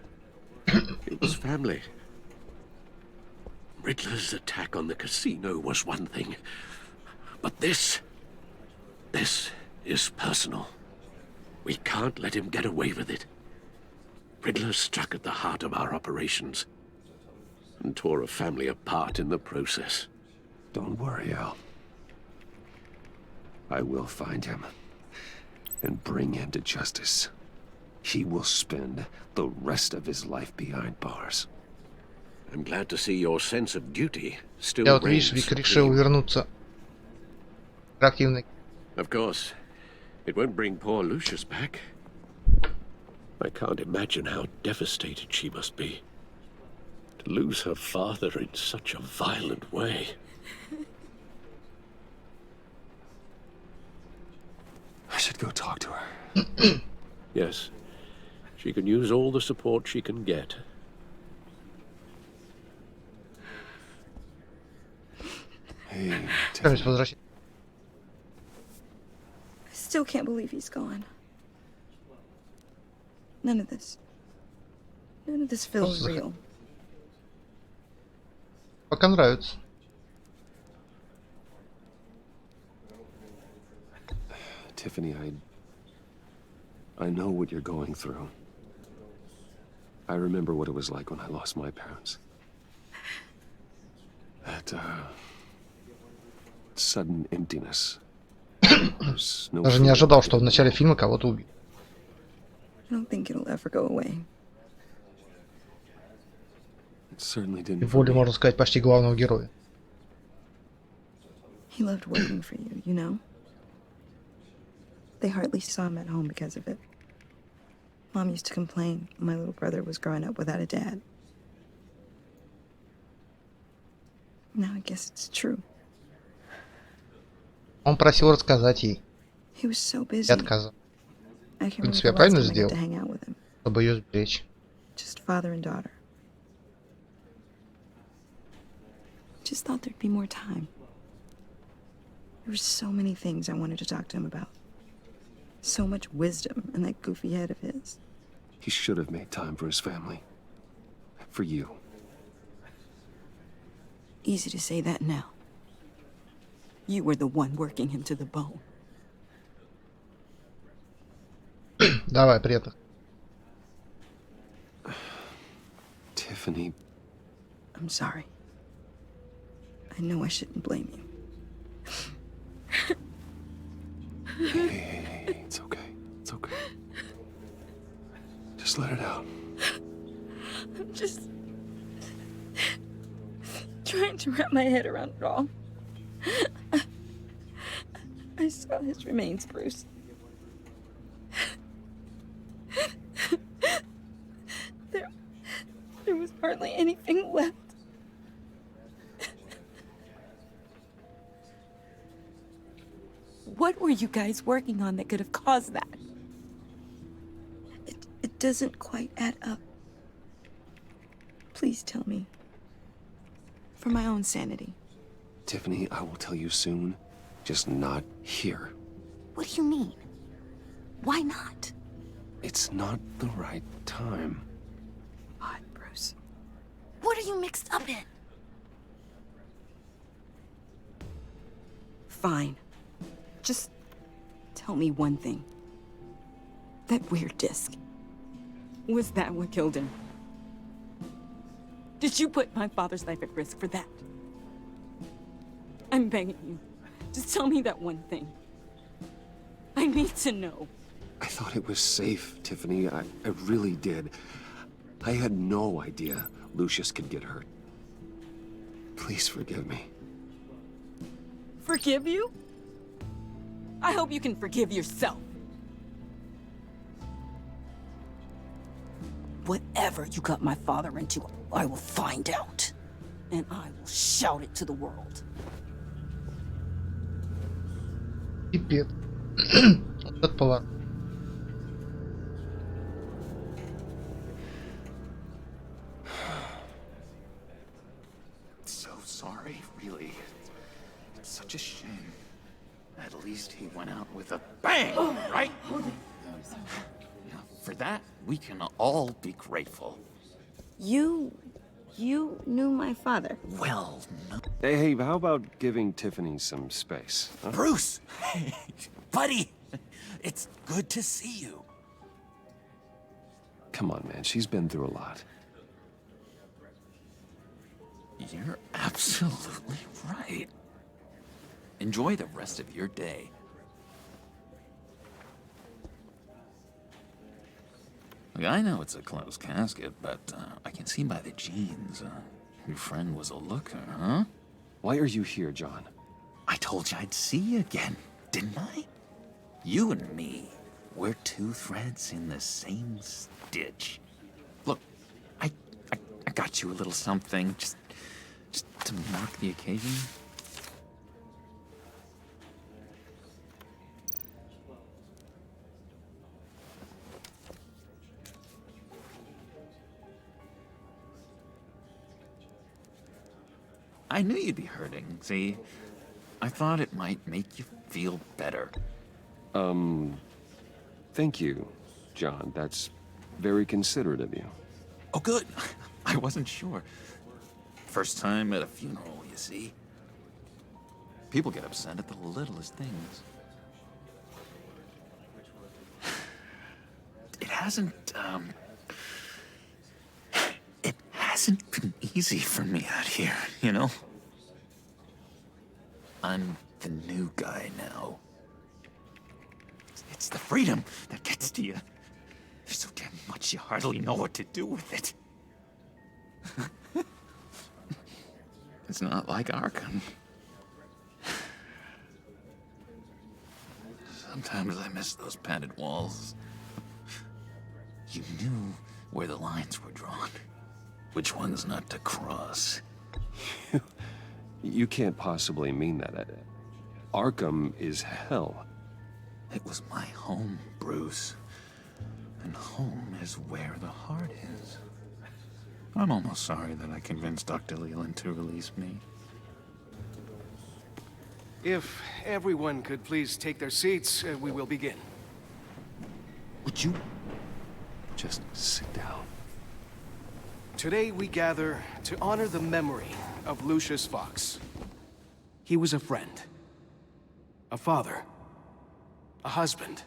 It was family. Riddler's attack on the casino was one thing, but this is personal. We can't let him get away with it. Riddler struck at the heart of our operations and tore a family apart in the process. Don't worry, Al. I will find him and bring him to justice. He will spend the rest of his life behind bars. I'm glad to see your sense of duty still Я вот видишь, reigns Вик решил supreme. вернуться к активной. Of course, it won't bring poor Lucius back. I can't imagine how devastated she must be. To lose her father in such a violent way. I should go talk to her. Yes, she can use all the support she can get. Hey, I still can't believe he's gone. None of this feels real. Пока нравится. Tiffany, I know what you're going through. I remember what it was like when I lost my parents. That, sudden emptiness. Даже не ожидал, что в начале фильма кого-то убили. I don't think it'll ever go away. It certainly didn't. И воля, можно сказать, почти главного героя. He loved working for you, you know? They hardly saw him at home because of it. Mom used to complain my little brother was growing up without a dad. Now I guess it's true. Он просил рассказать ей. He was so busy. Я отказал. I В can't принципе, я remember last правильно time I got сделал, to hang out with him. чтобы ее сберечь. Just father and daughter. Just thought there'd be more time. There were so many things I wanted to talk to him about. So much wisdom in that goofy head of his. He should have made time for his family. For you. Easy to say that now. You were the one working him to the bone. Давай, приятно. Tiffany. I'm sorry. I know I shouldn't blame you. Hey, it's okay. It's okay. Just let it out. I'm just trying to wrap my head around it all. I saw his remains, Bruce. There was hardly anything left. What were you guys working on that could have caused that? It doesn't quite add up. Please tell me. For my own sanity. Tiffany, I will tell you soon. Just not here. What do you mean? Why not? It's not the right time. What, Bruce? What are you mixed up in? Fine. Just tell me one thing. That weird disc. Was that what killed him? Did you put my father's life at risk for that? I'm begging you. Just tell me that one thing. I need to know. I thought it was safe, Tiffany. I really did. I had no idea Lucius could get hurt. Please forgive me. Forgive you? I hope you can forgive yourself. Whatever you got my father into, I will find out. And I will shout it to the world. Пипец. Вот поворот. So sorry, really. It's such a shame. At least he went out with a bang, right? For that, we can all be grateful. You knew my father. Well, no. Hey, how about giving Tiffany some space? Huh? Bruce! Buddy! It's good to see you. Come on, man. She's been through a lot. You're absolutely right. Enjoy the rest of your day. Look, I know it's a closed casket, but I can see by the jeans, your friend was a looker, huh? Why are you here, John? I told you I'd see you again, didn't I? You and me, we're two threads in the same stitch. Look, I got you a little something, just to mark the occasion. I knew you'd be hurting, see? I thought it might make you feel better. Thank you, John. That's very considerate of you. Oh, good. I wasn't sure. First time at a funeral, you see? People get upset at the littlest things. It hasn't been easy for me out here, you know? I'm the new guy now. It's the freedom that gets to you. There's so damn much you hardly know what to do with it. It's not like Arkham. Sometimes I miss those padded walls. You knew where the lines were drawn. Which ones not to cross. You can't possibly mean that. Arkham is hell. It was my home, Bruce. And home is where the heart is. I'm almost sorry that I convinced Dr. Leland to release me. If everyone could please take their seats, we will begin. Would you just sit down? Today we gather to honor the memory of Lucius Fox. He was a friend, a father, a husband,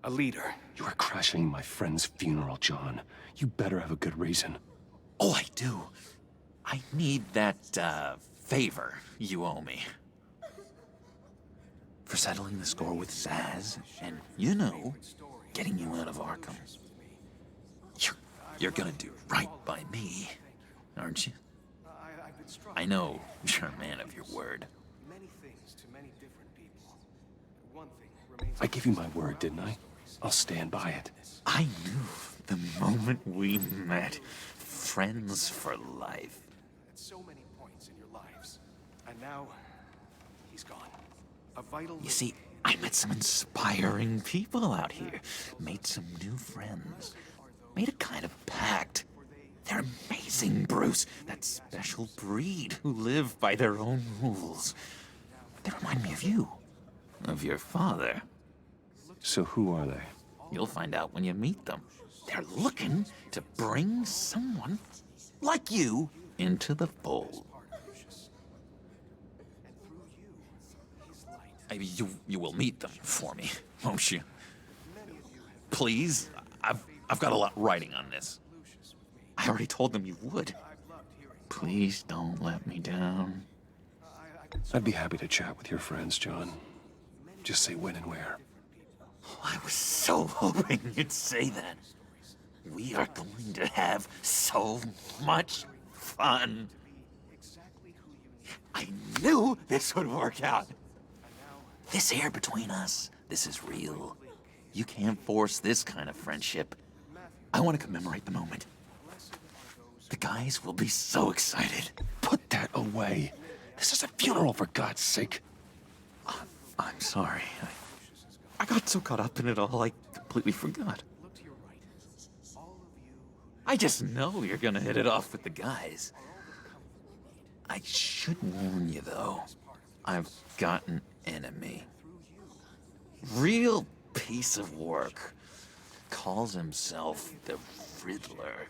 a leader. You are crashing my friend's funeral, John. You better have a good reason. Oh, I do. I need that, favor you owe me. For settling the score with Zaz, and, you know, getting you out of Arkham. You're gonna do right by me, aren't you? I know you're a man of your word. I gave you my word, didn't I? I'll stand by it. I knew the moment we met. Friends for life. At so many points in your lives. And now, he's gone. A vital... You see, I met some inspiring people out here. Made some new friends. Made a kind of pact. They're amazing, Bruce. That special breed who live by their own rules. They remind me of you. Of your father. So who are they? You'll find out when you meet them. They're looking to bring someone like you into the fold. You will meet them for me, won't you? Please? I've got a lot writing on this. I already told them you would. Please don't let me down. I'd be happy to chat with your friends, John. Just say when and where. I was so hoping you'd say that. We are going to have so much fun. I knew this would work out. This air between us, this is real. You can't force this kind of friendship. I want to commemorate the moment. The guys will be so excited. Put that away. This is a funeral, for God's sake. I'm sorry. I got so caught up in it all, I completely forgot. I just know you're gonna hit it off with the guys. I should warn you, though. I've got an enemy. Real piece of work. Calls himself the Riddler.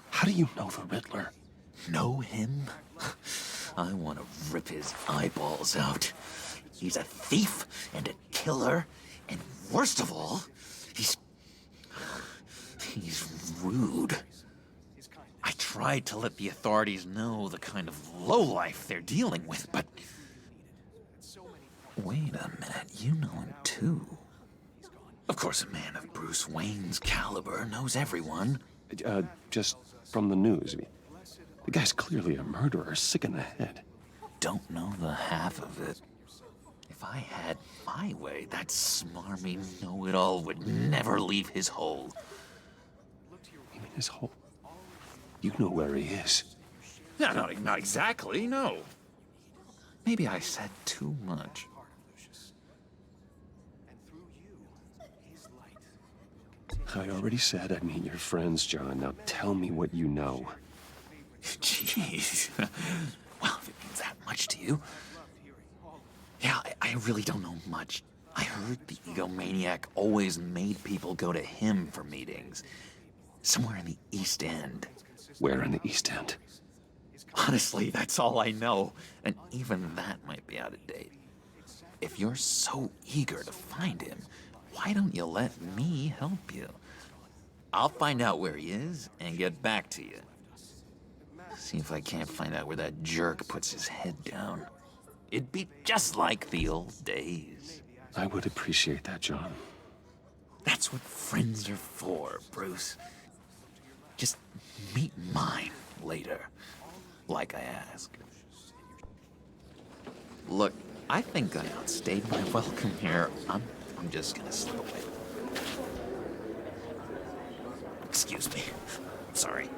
How do you know the Riddler? Know him? I want to rip his eyeballs out. He's a thief and a killer, and worst of all, he's rude. I tried to let the authorities know the kind of lowlife they're dealing with, but... Wait a minute, you know him too. Of course, a man of Bruce Wayne's caliber knows everyone. Just from the news. The guy's clearly a murderer, sick in the head. Don't know the half of it. If I had my way, that smarmy know-it-all would never leave his hole. You mean his hole? You know where he is. No, not exactly, no. Maybe I said too much. I already said I'd meet your friends, John. Now tell me what you know. Jeez. Well, if it means that much to you. Yeah, I really don't know much. I heard the egomaniac always made people go to him for meetings. Somewhere in the East End. Where in the East End? Honestly, that's all I know. And even that might be out of date. If you're so eager to find him, why don't you let me help you? I'll find out where he is and get back to you. See if I can't find out where that jerk puts his head down. It'd be just like the old days. I would appreciate that, John. That's what friends are for, Bruce. Just meet mine later, like I asked. Look, I think I outstayed my welcome here. I'm just gonna slip away. Excuse me. Sorry.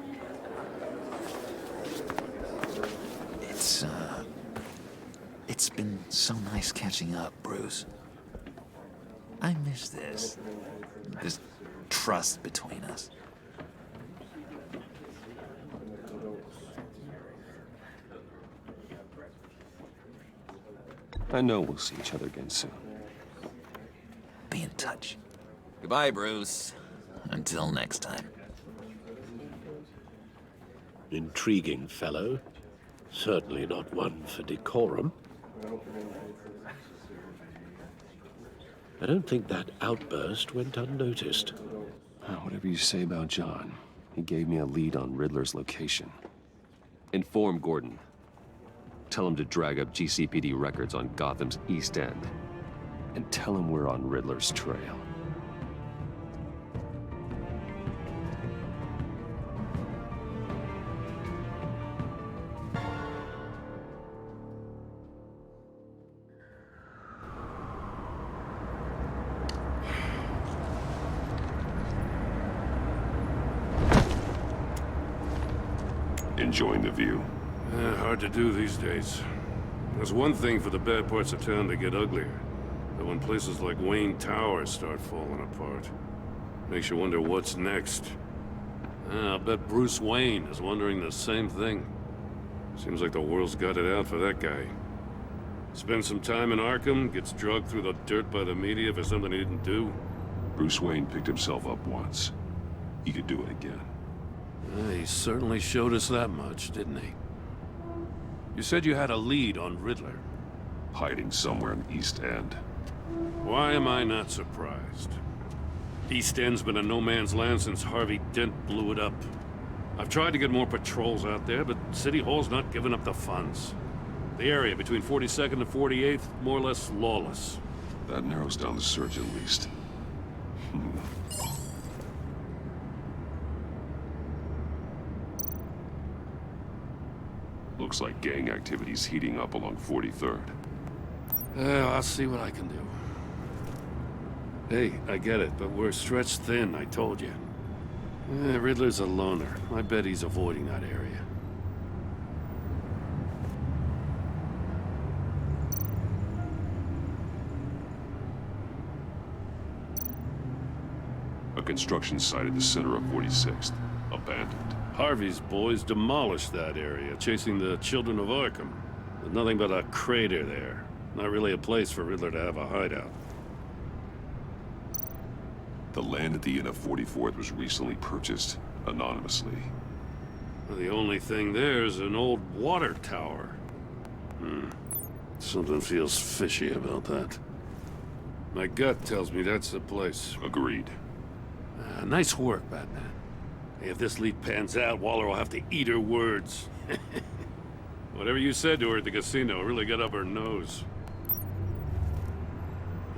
It's been so nice catching up, Bruce. I miss this trust between us. I know we'll see each other again soon. Be in touch. Goodbye, Bruce. Until next time. Intriguing fellow. Certainly not one for decorum. I don't think that outburst went unnoticed. Whatever you say about John, he gave me a lead on Riddler's location. Inform Gordon. Tell him to drag up GCPD records on Gotham's East End. And tell him we're on Riddler's trail. Enjoying the view? Hard to do these days. There's one thing for the bad parts of town to get uglier. But when places like Wayne Tower start falling apart, makes you wonder what's next. I'll bet Bruce Wayne is wondering the same thing. Seems like the world's got it out for that guy. Spends some time in Arkham, gets drugged through the dirt by the media for something he didn't do. Bruce Wayne picked himself up once. He could do it again. He certainly showed us that much, didn't he? You said you had a lead on Riddler. Hiding somewhere in East End. Why am I not surprised? East End's been a no-man's land since Harvey Dent blew it up. I've tried to get more patrols out there, but City Hall's not giving up the funds. The area between 42nd and 48th, more or less lawless. That narrows down the search at least. Looks like gang activity's heating up along 43rd. I'll see what I can do. Hey, I get it, but we're stretched thin, I told you. Riddler's a loner. I bet he's avoiding that area. A construction site at the center of 46th. Abandoned. Harvey's boys demolished that area, chasing the children of Arkham. There's nothing but a crater there. Not really a place for Riddler to have a hideout. The land at the end of 44th was recently purchased, anonymously. Well, the only thing there is an old water tower. Something feels fishy about that. My gut tells me that's the place. Agreed. Nice work, Batman. If this lead pans out, Waller will have to eat her words. Whatever you said to her at the casino really got up her nose.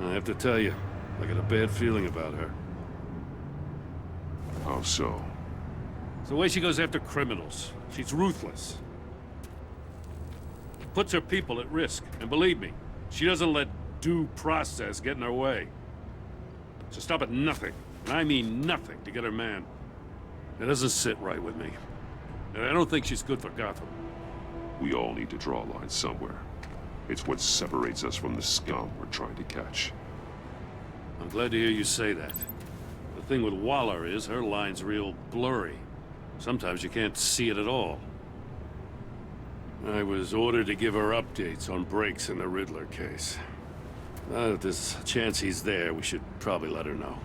I have to tell you, I got a bad feeling about her. How so? It's the way she goes after criminals. She's ruthless. Puts her people at risk. And believe me, she doesn't let due process get in her way. She'll stop at nothing, and I mean nothing, to get her man. It doesn't sit right with me. And I don't think she's good for Gotham. We all need to draw a line somewhere. It's what separates us from the scum we're trying to catch. I'm glad to hear you say that. The thing with Waller is her line's real blurry. Sometimes you can't see it at all. I was ordered to give her updates on breaks in the Riddler case. Now that there's a chance he's there, we should probably let her know.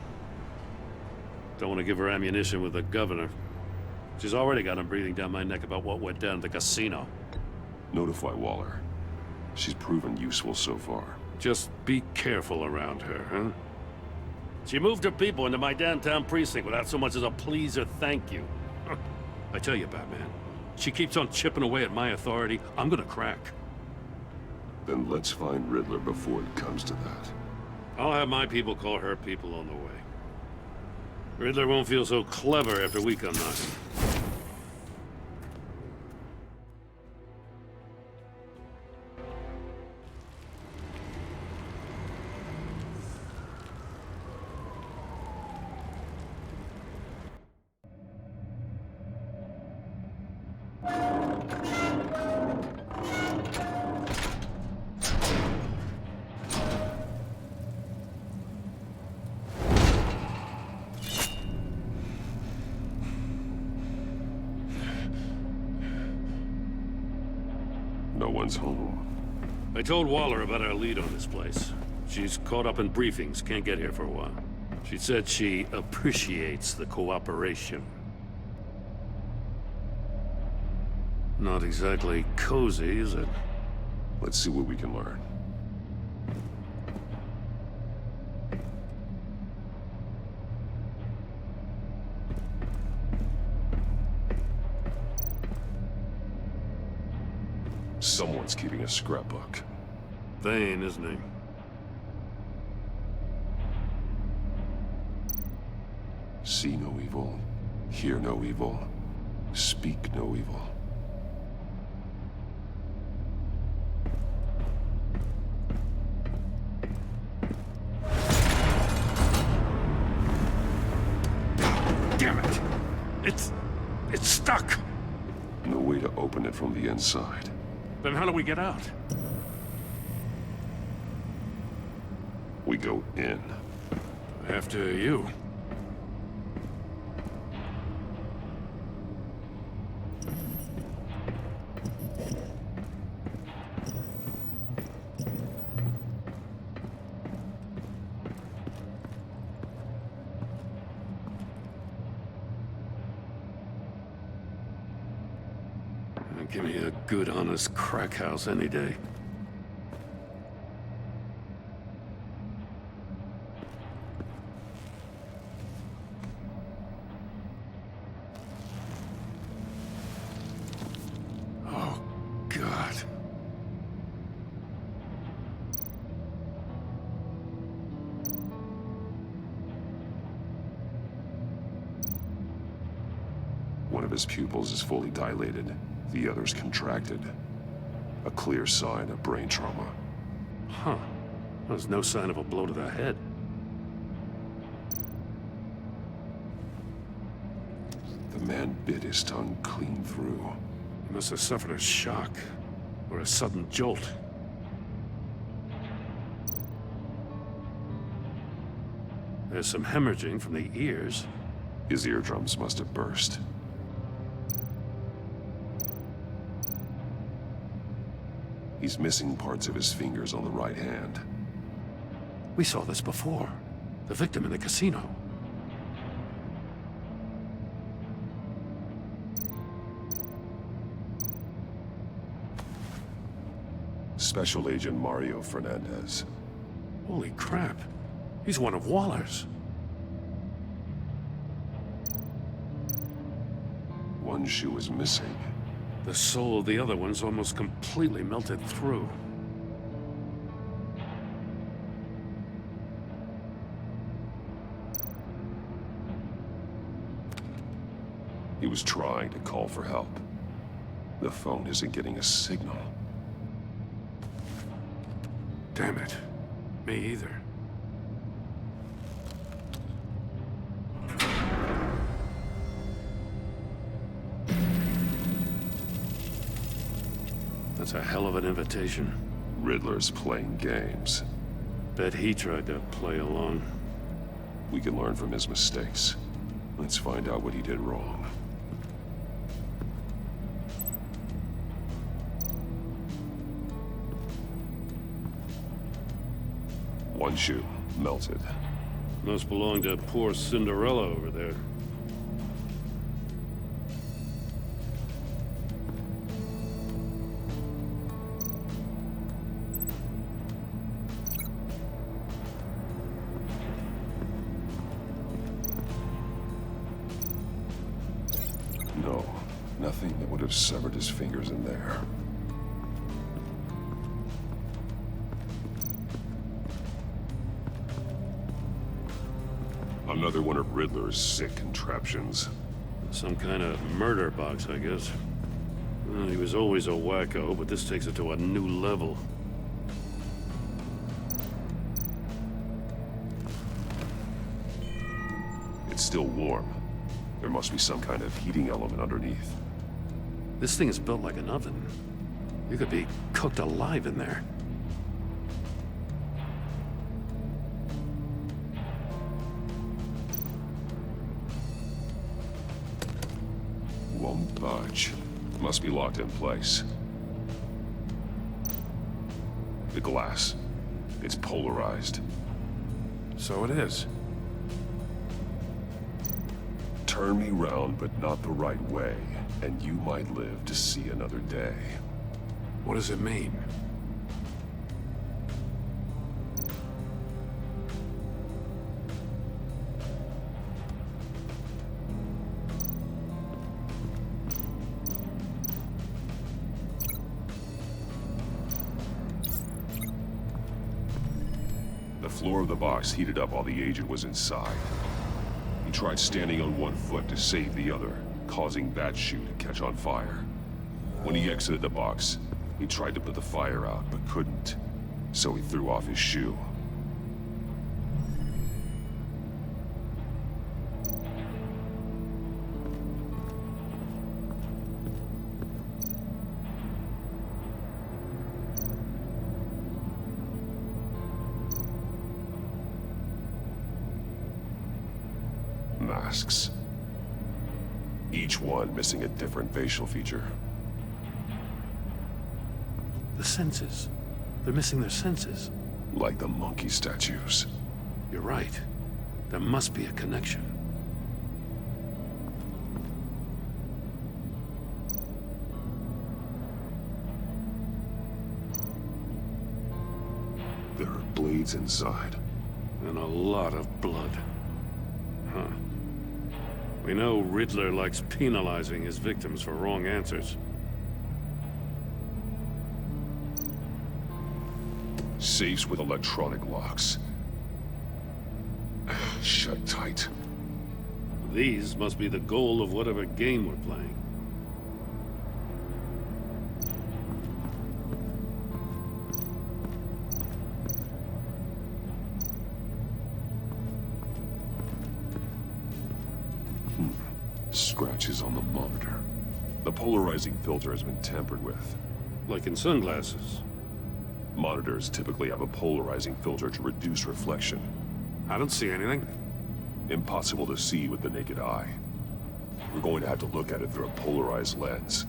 Don't want to give her ammunition with the governor. She's already got him breathing down my neck about what went down at the casino. Notify Waller. She's proven useful so far. Just be careful around her, huh? She moved her people into my downtown precinct without so much as a please or thank you. I tell you, Batman, she keeps on chipping away at my authority, I'm gonna crack. Then let's find Riddler before it comes to that. I'll have my people call her people on the way. Riddler won't feel so clever after we come knocking. No one's home. I told Waller about our lead on this place. She's caught up in briefings, can't get here for a while. She said she appreciates the cooperation. Not exactly cozy, is it? Let's see what we can learn. Someone's keeping a scrapbook. Vain, isn't he? See no evil, hear no evil, speak no evil. Damn it! It's stuck! No way to open it from the inside. Then how do we get out? We go in. After you. Give me a good, honest crack house any day. Oh, God. One of his pupils is fully dilated. The other's contracted. A clear sign of brain trauma. Huh. There's no sign of a blow to the head. The man bit his tongue clean through. He must have suffered a shock, or a sudden jolt. There's some hemorrhaging from the ears. His eardrums must have burst. He's missing parts of his fingers on the right hand. We saw this before. The victim in the casino. Special Agent Mario Fernandez. Holy crap. He's one of Waller's. One shoe is missing. The soul of the other one's almost completely melted through. He was trying to call for help. The phone isn't getting a signal. Damn it. Me either. That's a hell of an invitation. Riddler's playing games. Bet he tried to play along. We can learn from his mistakes. Let's find out what he did wrong. One shoe, melted. Must belong to poor Cinderella over there. No, nothing that would have severed his fingers in there. Another one of Riddler's sick contraptions. Some kind of murder box, I guess. Well, he was always a wacko, but this takes it to a new level. It's still warm. There must be some kind of heating element underneath. This thing is built like an oven. You could be cooked alive in there. Won't budge. Must be locked in place. The glass. It's polarized. So it is. Turn me round, but not the right way, and you might live to see another day. What does it mean? The floor of the box heated up while the agent was inside. He tried standing on one foot to save the other, causing that shoe to catch on fire. When he exited the box, he tried to put the fire out, but couldn't. So he threw off his shoe. Masks. Each one missing a different facial feature. The senses. They're missing their senses. Like the monkey statues. You're right. There must be a connection. blades inside. And a lot of blood. Huh. We know Riddler likes penalizing his victims for wrong answers. Safes with electronic locks. Shut tight. These must be the goal of whatever game we're playing. Scratches on the monitor. The polarizing filter has been tampered with. Like in sunglasses. Monitors typically have a polarizing filter to reduce reflection. I don't see anything. Impossible to see with the naked eye. We're going to have to look at it through a polarized lens.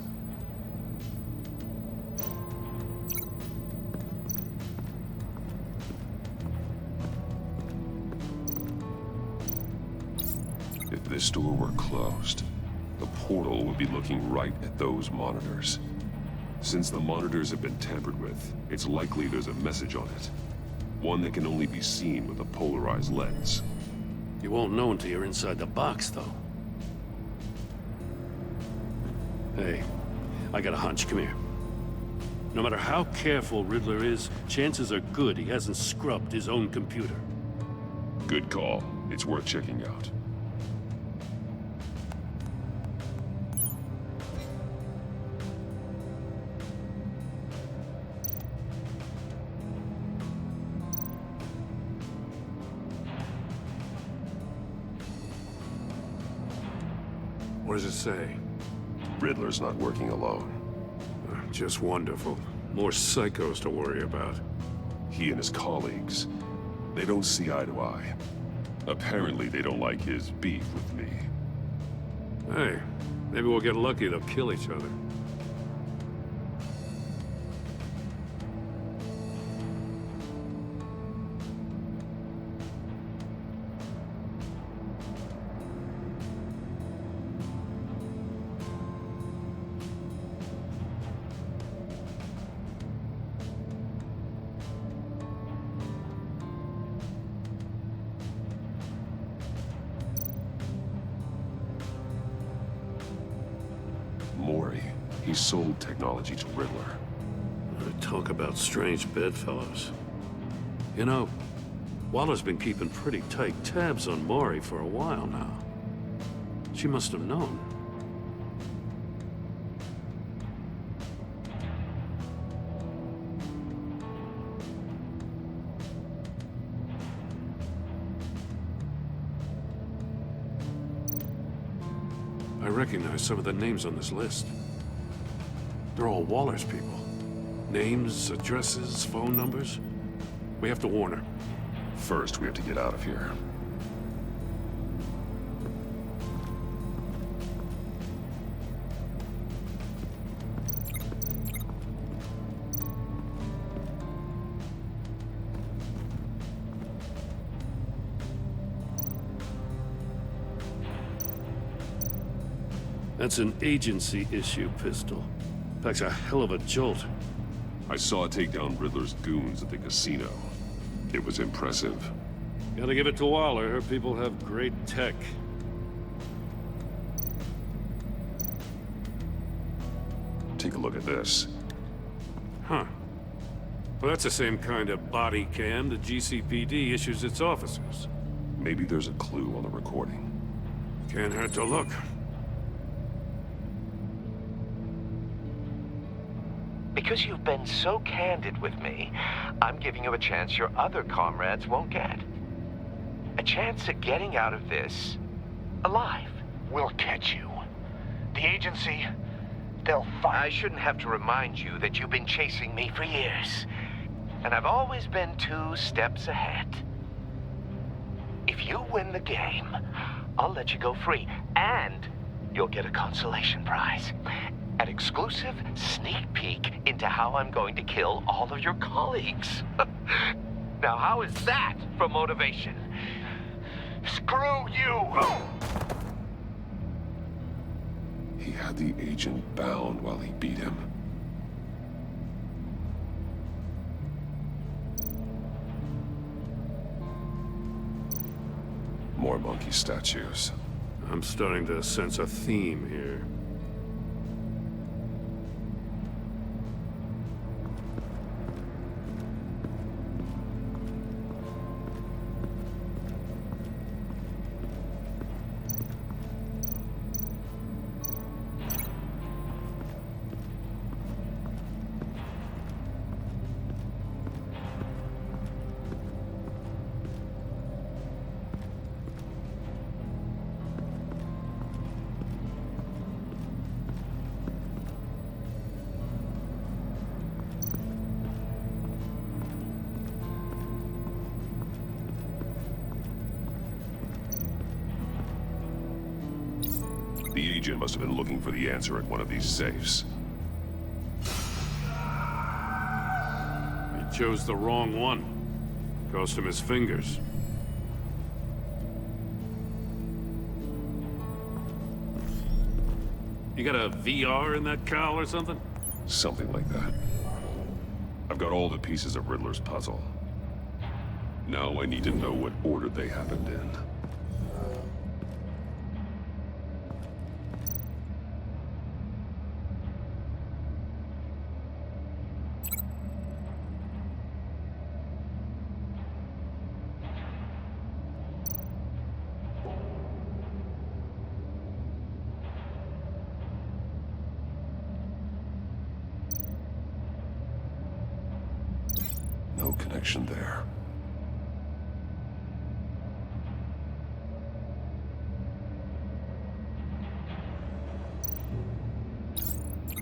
If this door were closed, the portal would be looking right at those monitors. Since the monitors have been tampered with, it's likely there's a message on it. One that can only be seen with a polarized lens. You won't know until you're inside the box, though. Hey, I got a hunch. Come here. No matter how careful Riddler is, chances are good he hasn't scrubbed his own computer. Good call. It's worth checking out. What does it say? Riddler's not working alone. Just wonderful. More psychos to worry about. He and his colleagues, they don't see eye to eye. Apparently they don't like his beef with me. Hey, maybe we'll get lucky they'll kill each other. He sold technology to Riddler. Talk about strange bedfellows. You know, Waller's been keeping pretty tight tabs on Maury for a while now. She must have known. I recognize some of the names on this list. They're all Waller's people. Names, addresses, phone numbers. We have to warn her. First, we have to get out of here. That's an agency-issue pistol. Packs a hell of a jolt. I saw it take down Riddler's goons at the casino. It was impressive. Gotta give it to Waller. Her people have great tech. Take a look at this. Huh. Well, that's the same kind of body cam the GCPD issues its officers. Maybe there's a clue on the recording. Can't hurt to look. Because you've been so candid with me, I'm giving you a chance your other comrades won't get. A chance at getting out of this alive. We'll catch you. The agency, they'll find... I shouldn't have to remind you that you've been chasing me for years. And I've always been 2 steps ahead. If you win the game, I'll let you go free. And you'll get a consolation prize. An exclusive sneak peek into how I'm going to kill all of your colleagues. Now, how is that for motivation? Screw you! He had the agent bound while he beat him. More monkey statues. I'm starting to sense a theme here. The agent must have been looking for the answer at one of these safes. He chose the wrong one. Cost him his fingers. You got a VR in that cowl or something? Something like that. I've got all the pieces of Riddler's puzzle. Now I need to know what order they happened in. No connection there.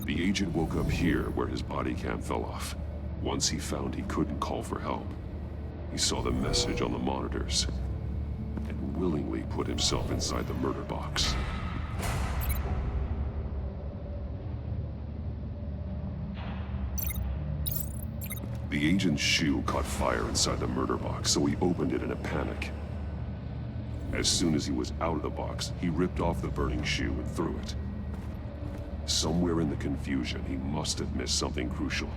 The agent woke up here where his body cam fell off. Once he found he couldn't call for help, he saw the message on the monitors and willingly put himself inside the murder box. The agent's shoe caught fire inside the murder box, so he opened it in a panic. As soon as he was out of the box, he ripped off the burning shoe and threw it. Somewhere in the confusion, he must have missed something crucial.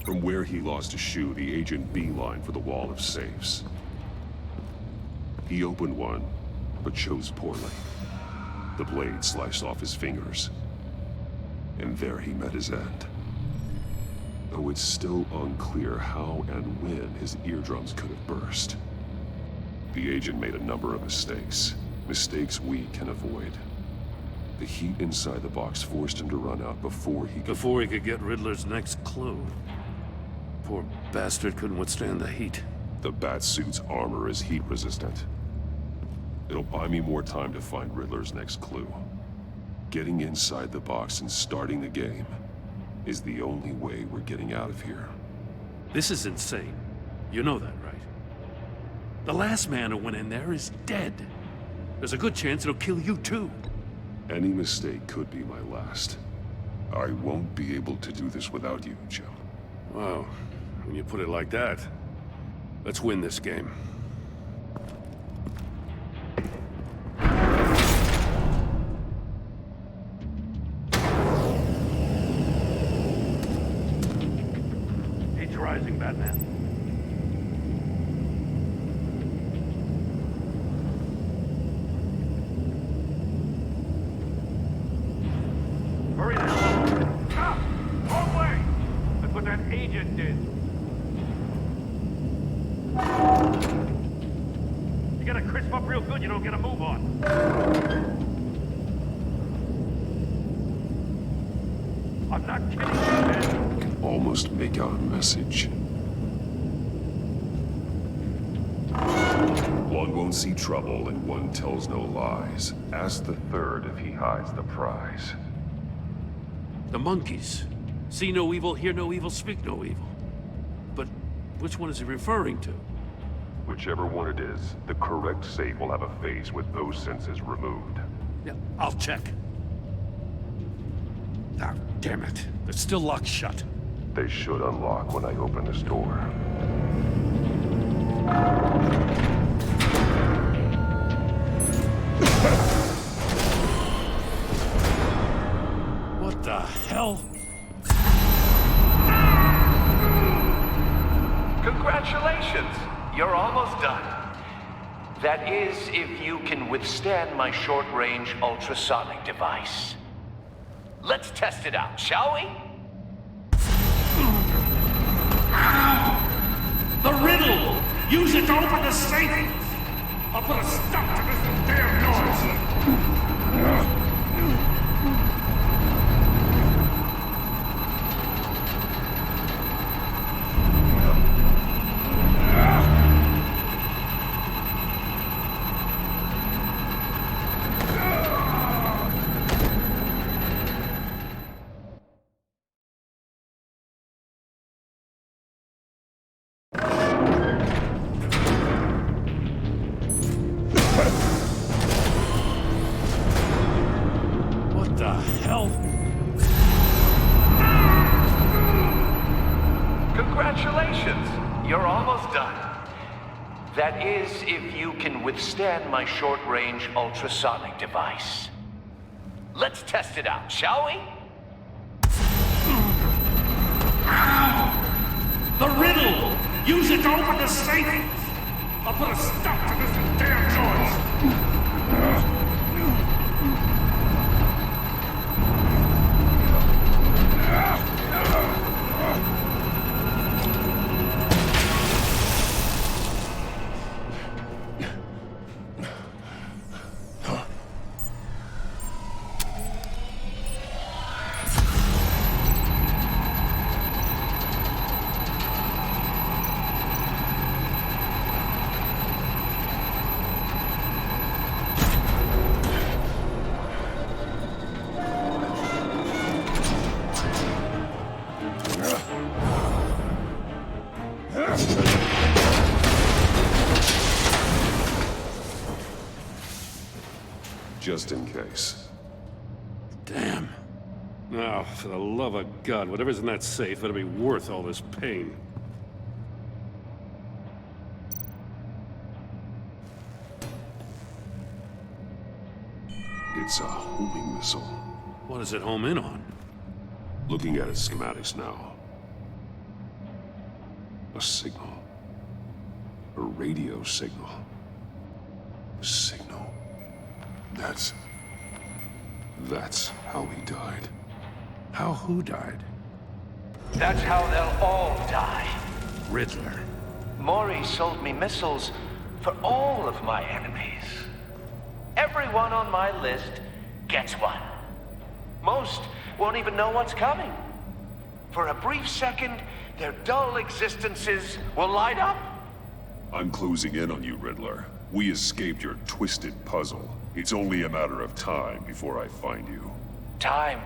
From where he lost his shoe, the agent beelined for the wall of safes. He opened one, but chose poorly. The blade sliced off his fingers, and there he met his end. Though it's still unclear how and when his eardrums could have burst. The agent made a number of mistakes. Mistakes we can avoid. The heat inside the box forced him to run out before he could get Riddler's next clue. Poor bastard couldn't withstand the heat. The Batsuit's armor is heat resistant. It'll buy me more time to find Riddler's next clue. Getting inside the box and starting the game is the only way we're getting out of here. This is insane. You know that, right? The last man who went in there is dead. There's a good chance it'll kill you too. Any mistake could be my last. I won't be able to do this without you, Jim. Wow, when you put it like that, let's win this game. Heat's rising, Batman. Hurry the hell up! Stop! Wrong way! That's what that agent did. You gotta crisp up real good, you don't get a move on. I'm not kidding you, man. I can almost make out a message. One won't see trouble and one tells no lies. Ask the third if he hides the prize. The monkeys. See no evil, hear no evil, speak no evil. But which one is he referring to? Whichever one it is, the correct safe will have a face with those senses removed. Yeah, I'll check. Ah, damn it. They're still locked shut. They should unlock when I open this door. What the hell? Congratulations! You're almost done. That is, if you can withstand my short-range ultrasonic device. Let's test it out, shall we? The riddle! Use it to open the safe! I'll put a stop to this damn noise! Congratulations! You're almost done. That is, if you can withstand my short-range ultrasonic device. Let's test it out, shall we? The riddle! Use it to open the safe! I'll put a stop to this damn noise! Just in case. Damn. Now, for the love of God, whatever's in that safe better be worth all this pain. It's a homing missile. What does it home in on? Looking at its schematics now. A signal. A radio signal. A signal. That's how he died. How who died? That's how they'll all die. Riddler. Maury sold me missiles for all of my enemies. Everyone on my list gets one. Most won't even know what's coming. For a brief second, their dull existences will light up. I'm closing in on you, Riddler. We escaped your twisted puzzle. It's only a matter of time before I find you. Time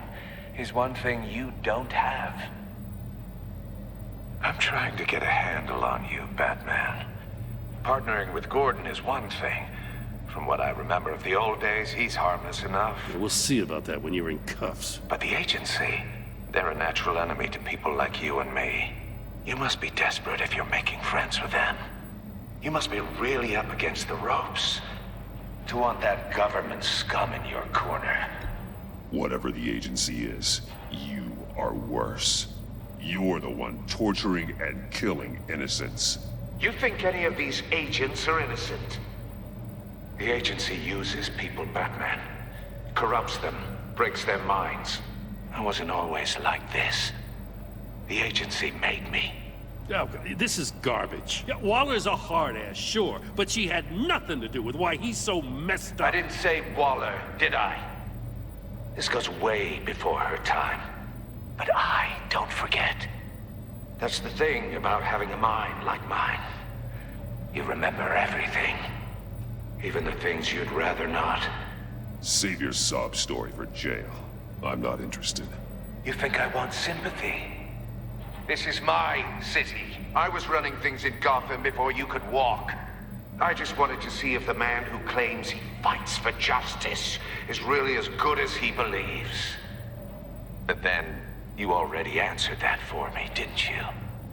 is one thing you don't have. I'm trying to get a handle on you, Batman. Partnering with Gordon is one thing. From what I remember of the old days, he's harmless enough. Yeah, we'll see about that when you're in cuffs. But the agency, they're a natural enemy to people like you and me. You must be desperate if you're making friends with them. You must be really up against the ropes to want that government scum in your corner. Whatever the agency is, you are worse. You're the one torturing and killing innocents. You think any of these agents are innocent? The agency uses people, Batman. Corrupts them, breaks their minds. I wasn't always like this. The agency made me. Oh, this is garbage. Yeah, Waller's a hard-ass, sure, but she had nothing to do with why he's so messed up. I didn't say Waller, did I? This goes way before her time. But I don't forget. That's the thing about having a mind like mine. You remember everything. Even the things you'd rather not. Save your sob story for jail. I'm not interested. You think I want sympathy? This is my city. I was running things in Gotham before you could walk. I just wanted to see if the man who claims he fights for justice is really as good as he believes. But then, you already answered that for me, didn't you?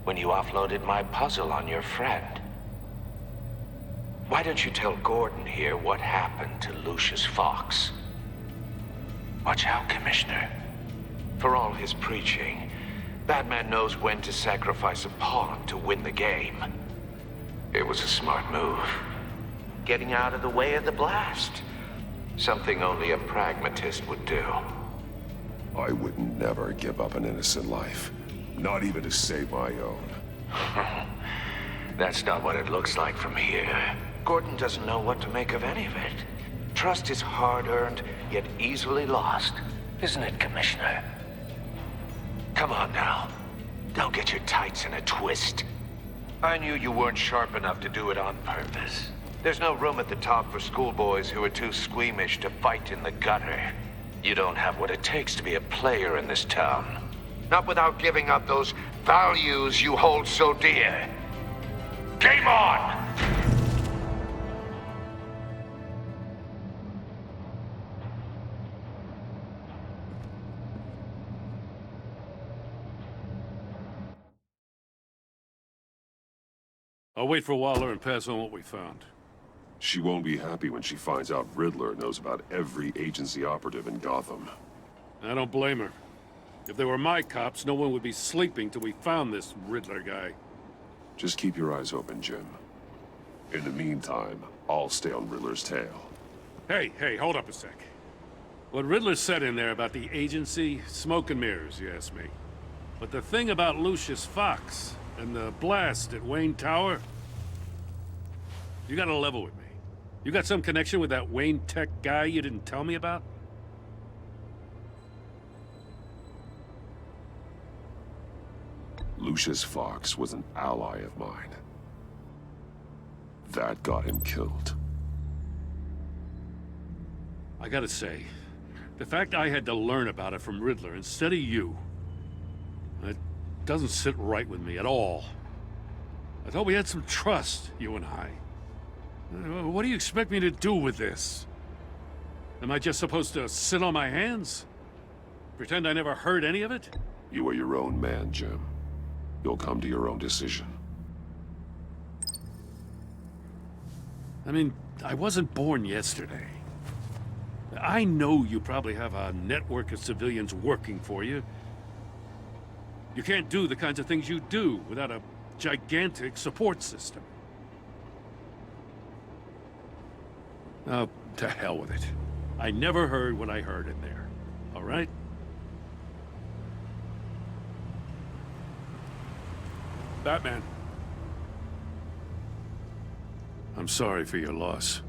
When you offloaded my puzzle on your friend. Why don't you tell Gordon here what happened to Lucius Fox? Watch out, Commissioner. For all his preaching, Batman knows when to sacrifice a pawn to win the game. It was a smart move. Getting out of the way of the blast. Something only a pragmatist would do. I would never give up an innocent life. Not even to save my own. That's not what it looks like from here. Gordon doesn't know what to make of any of it. Trust is hard-earned, yet easily lost. Isn't it, Commissioner? Come on now. Don't get your tights in a twist. I knew you weren't sharp enough to do it on purpose. There's no room at the top for schoolboys who are too squeamish to fight in the gutter. You don't have what it takes to be a player in this town. Not without giving up those values you hold so dear. Game on! I'll wait for Waller and pass on what we found. She won't be happy when she finds out Riddler knows about every agency operative in Gotham. I don't blame her. If they were my cops, no one would be sleeping till we found this Riddler guy. Just keep your eyes open, Jim. In the meantime, I'll stay on Riddler's tail. Hey, hold up a sec. What Riddler said in there about the agency, smoke and mirrors, you ask me. But the thing about Lucius Fox and the blast at Wayne Tower, you gotta level with me. You got some connection with that Wayne Tech guy you didn't tell me about? Lucius Fox was an ally of mine. That got him killed. I gotta say, the fact I had to learn about it from Riddler instead of you, it doesn't sit right with me at all. I thought we had some trust, you and I. What do you expect me to do with this? Am I just supposed to sit on my hands? Pretend I never heard any of it? You are your own man, Jim. You'll come to your own decision. I mean, I wasn't born yesterday. I know you probably have a network of civilians working for you. You can't do the kinds of things you do without a gigantic support system. Oh, to hell with it. I never heard what I heard in there, all right? Batman. I'm sorry for your loss.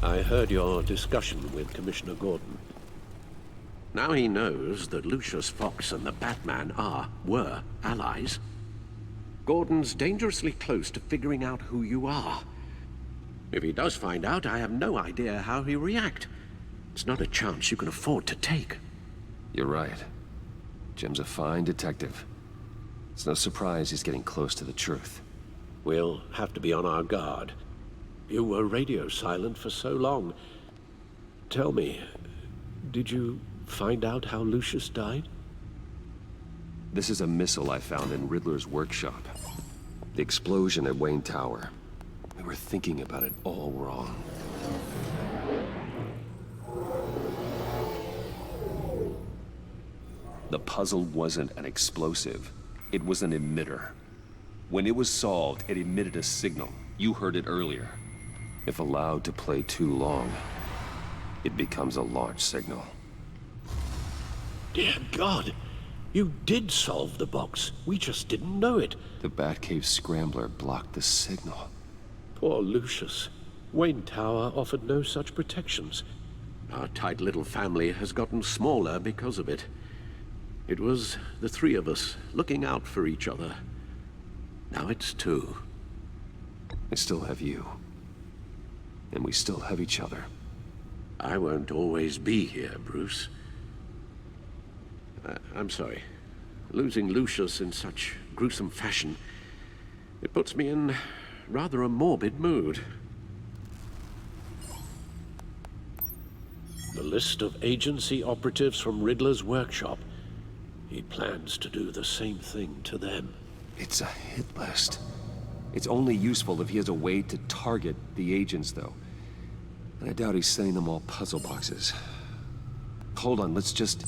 I heard your discussion with Commissioner Gordon. Now he knows that Lucius Fox and the Batman were allies. Gordon's dangerously close to figuring out who you are. If he does find out, I have no idea how he'll react. It's not a chance you can afford to take. You're right. Jim's a fine detective. It's no surprise he's getting close to the truth. We'll have to be on our guard. You were radio silent for so long. Tell me, did you find out how Lucius died? This is a missile I found in Riddler's workshop. The explosion at Wayne Tower. We were thinking about it all wrong. The puzzle wasn't an explosive. It was an emitter. When it was solved, it emitted a signal. You heard it earlier. If allowed to play too long, it becomes a launch signal. Dear God, you did solve the box. We just didn't know it. The Batcave scrambler blocked the signal. Poor Lucius. Wayne Tower offered no such protections. Our tight little family has gotten smaller because of it. It was the three of us looking out for each other. Now it's two. I still have you. And we still have each other. I won't always be here, Bruce. I'm sorry. Losing Lucius in such gruesome fashion, it puts me in rather a morbid mood. The list of agency operatives from Riddler's workshop. He plans to do the same thing to them. It's a hit list. It's only useful if he has a way to target the agents, though. And I doubt he's sending them all puzzle boxes. Hold on, let's just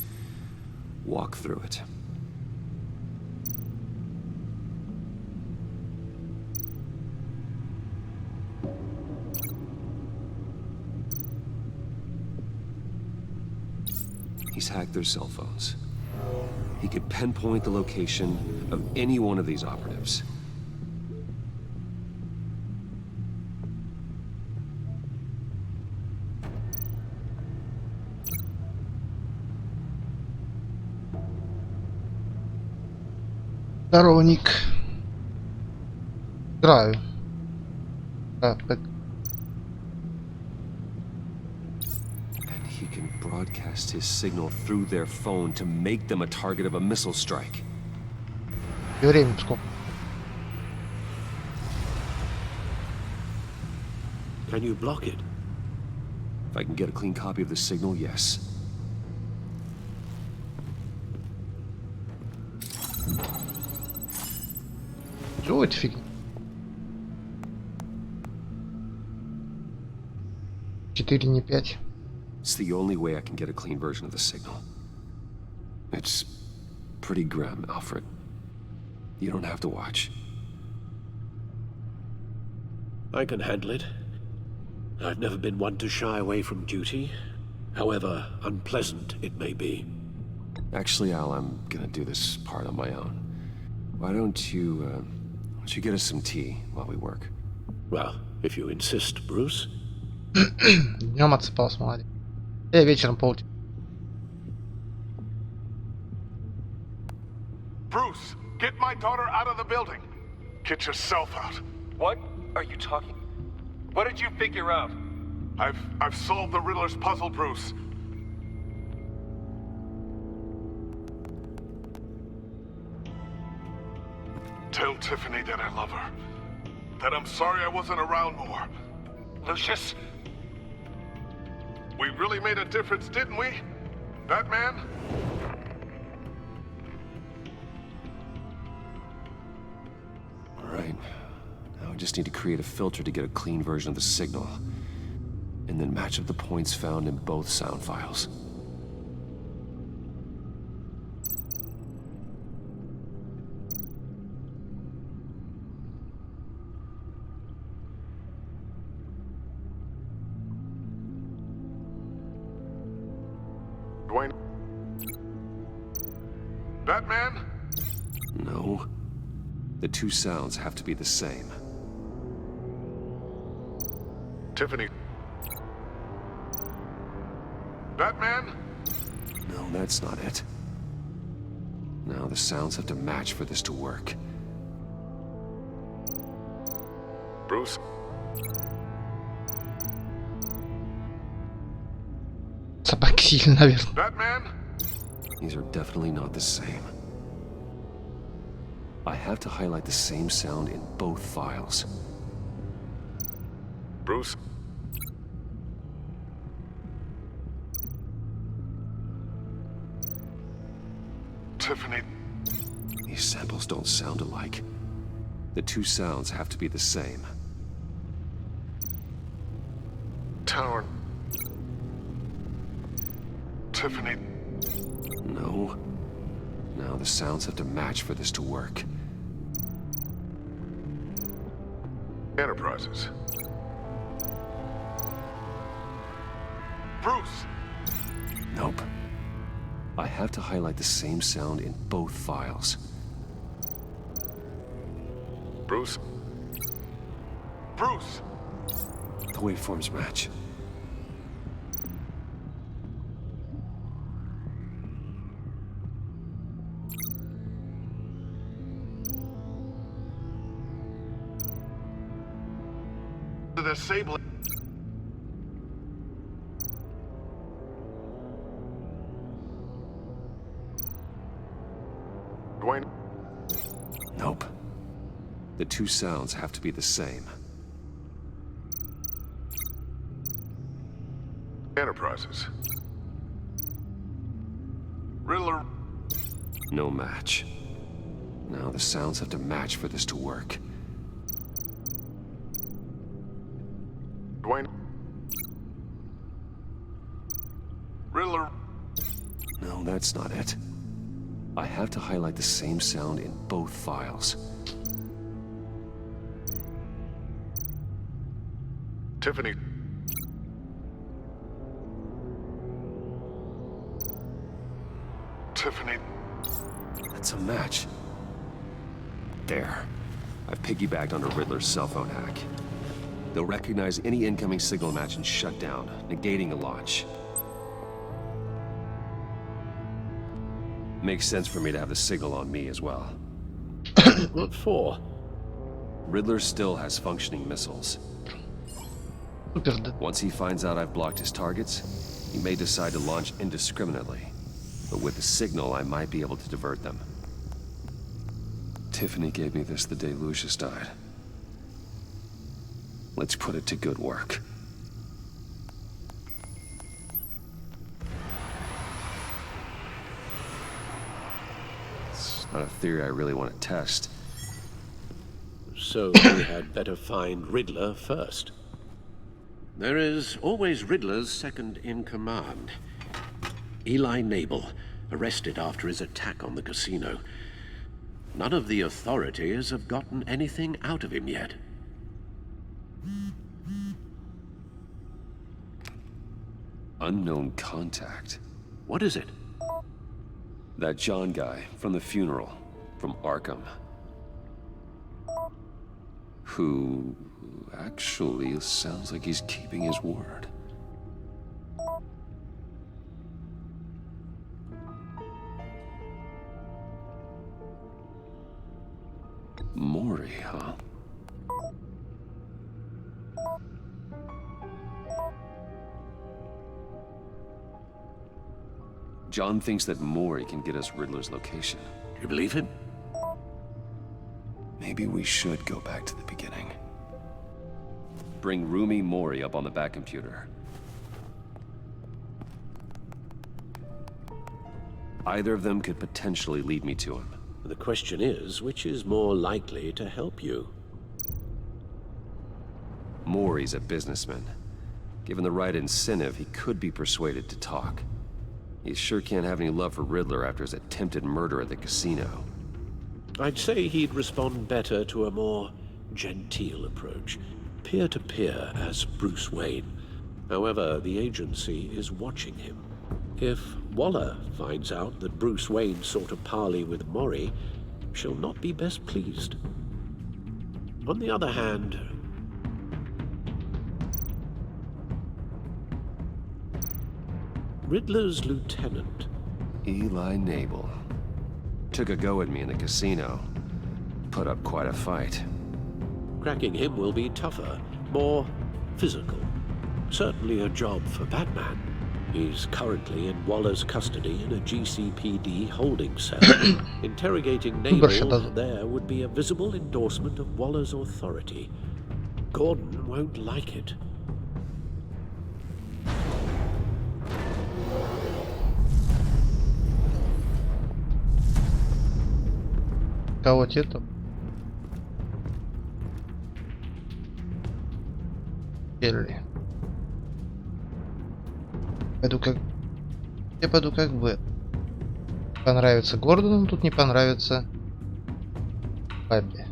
walk through it. He's hacked their cell phones. He could pinpoint the location of any one of these operatives. Здорово, Ник. Играю. And he can broadcast his signal through their phone to make them a target of a missile strike. И время сколько? Can you block it? If I can get a clean copy of the signal, yes. Чего это фиг? 4, не 5. It's the only way I can get a clean version of the signal. It's pretty grim, Alfred. You don't have to watch. I can handle it. I've never been one to shy away from duty, however unpleasant it may be. Actually, Al, I'm gonna do this part on my own. Why don't you get us some tea while we work? Well, if you insist, Bruce. Днем отсыпался, молодец. Я вечером полдень. Bruce, get my daughter out of the building. Get yourself out. What are you talking? What did you figure out? I've solved the Riddler's puzzle, Bruce. Tell Tiffany that I love her. That I'm sorry I wasn't around more. Lucius? We really made a difference, didn't we? Batman? All right. Now I just need to create a filter to get a clean version of the signal. And then match up the points found in both sound files. Dwayne? Batman? No. The two sounds have to be the same. Tiffany? Batman? No, that's not it. No, the sounds have to match for this to work. Bruce? Собаки сильно, наверное. Batman? These are definitely not the same. I have to highlight the same sound in both files. Bruce? Tiffany? These samples don't sound alike. The two sounds have to be the same. Tower. Tiffany? No. Now the sounds have to match for this to work. Enterprises. Bruce! Nope. I have to highlight the same sound in both files. Bruce? Bruce! The waveforms match. The disabling. Dwayne? Nope. The two sounds have to be the same. Enterprises. Riddler. No match. Now the sounds have to match for this to work. Dwayne. Riddler. No, that's not it. I have to highlight the same sound in both files. Tiffany. Tiffany. That's a match. There. I've piggybacked onto Riddler's cell phone hack. They'll recognize any incoming signal match and shut down, negating a launch. Makes sense for me to have the signal on me as well. What for? Riddler still has functioning missiles. Once he finds out I've blocked his targets, he may decide to launch indiscriminately. But with the signal, I might be able to divert them. Tiffany gave me this the day Lucius died. Let's put it to good work. It's not a theory I really want to test. So we had better find Riddler first. There is always Riddler's second in command. Eli Nabel, arrested after his attack on the casino. None of the authorities have gotten anything out of him yet. Unknown contact. What is it? That John guy from the funeral, from Arkham. Who actually sounds like he's keeping his word. Maury, huh? John thinks that Maury can get us Riddler's location. Do you believe him? Maybe we should go back to the beginning. Bring Roomy Maury up on the back computer. Either of them could potentially lead me to him. The question is, which is more likely to help you? Maury's a businessman. Given the right incentive, he could be persuaded to talk. He sure can't have any love for Riddler after his attempted murder at the casino. I'd say he'd respond better to a more genteel approach. Peer-to-peer as Bruce Wayne. However, the agency is watching him. If Waller finds out that Bruce Wayne sought a parley with Maury, she'll not be best pleased. On the other hand, Riddler's lieutenant, Eli Nabel, took a go at me in the casino. Put up quite a fight. cracking him will be tougher, more physical. Certainly a job for Batman. He's currently in Waller's custody in a GCPD holding cell. Interrogating Nabel there would be a visible endorsement of Waller's authority. Gordon won't like it. Кого-то это? Келли. Я пойду как бы. Понравится Гордону, тут не понравится Бабби.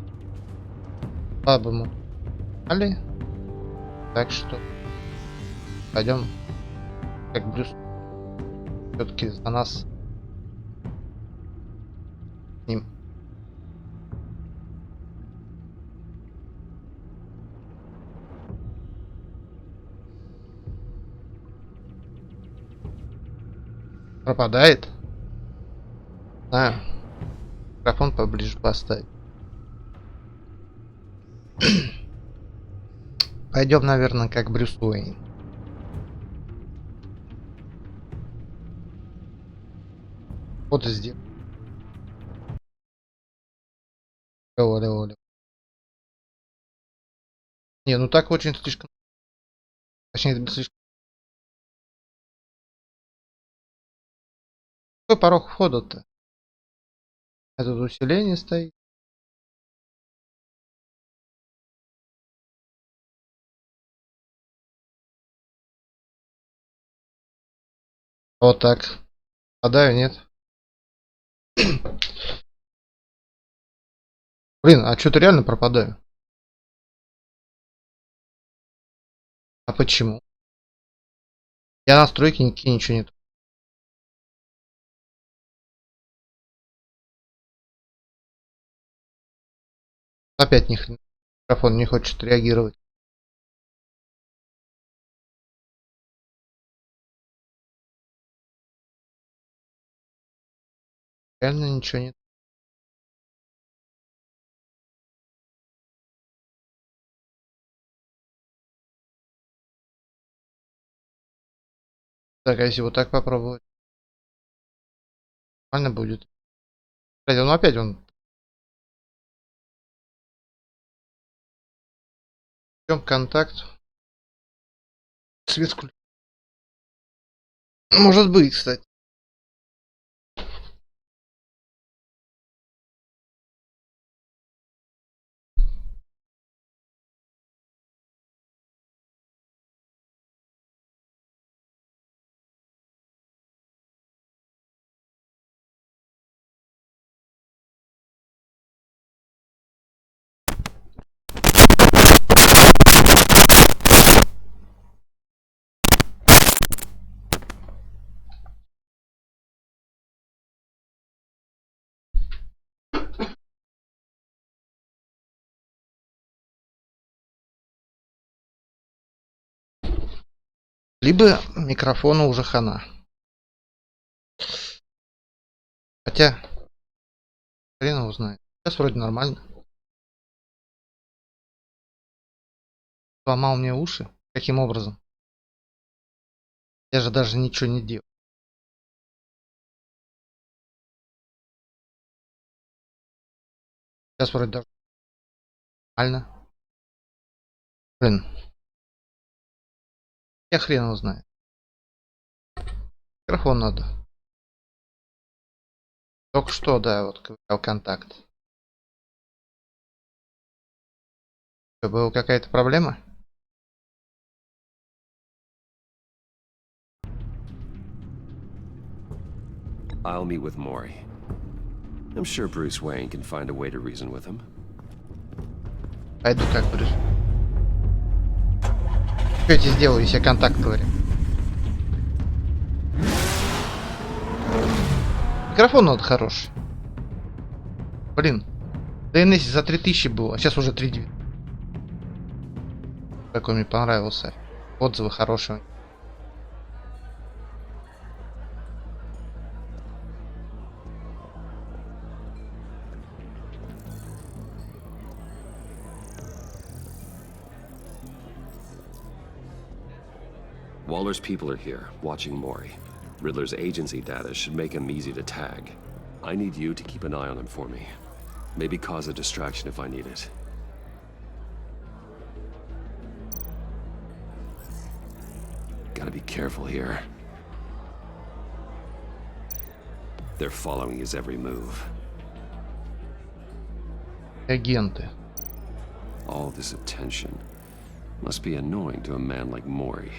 Бабу мы знали. Так что пойдем как Брюс. Все-таки за нас с ним. Пропадает? А, микрофон поближе поставить. Пойдем, наверное, как Брюс Уэйн. Вот и здесь. Оля. Не, ну так очень слишком. Точнее, это слишком. Какой порог входа-то? Тут усиление стоит. Вот так. Попадаю, нет? Блин, а что-то реально пропадаю. А почему? Я настройки никакие, ничего нет. Опять микрофон не хочет реагировать. Реально ничего нет. Так, а если вот так попробовать? Нормально будет. Кстати, ну опять он. В чем контакт? Свет включен. Может быть, кстати. Либо микрофону уже хана. Хотя, хрен его знает. Сейчас вроде нормально. Сломал мне уши. Каким образом? Я же даже ничего не делал. Сейчас вроде даже нормально. Блин. Я хрен его знает. Микрофон надо. Только что, да, вот контакт. Что, была какая-то проблема? I'll meet with Maury. I'm sure Bruce Wayne can find a way to reason with him. Пойду как Брюс. Что я тебе сделаю, если я контакт говорю? Микрофон надо хороший. Блин. DNS за 3000 было, а сейчас уже 3900. Какой мне понравился. Отзывы хорошие. Waller's people are here, watching Maury. Riddler's agency data should make him easy to tag. I need you to keep an eye on him for me. Maybe cause a distraction if I need it. Gotta be careful here. They're following his every move. Агенты. All this attention must be annoying to a man like Maury.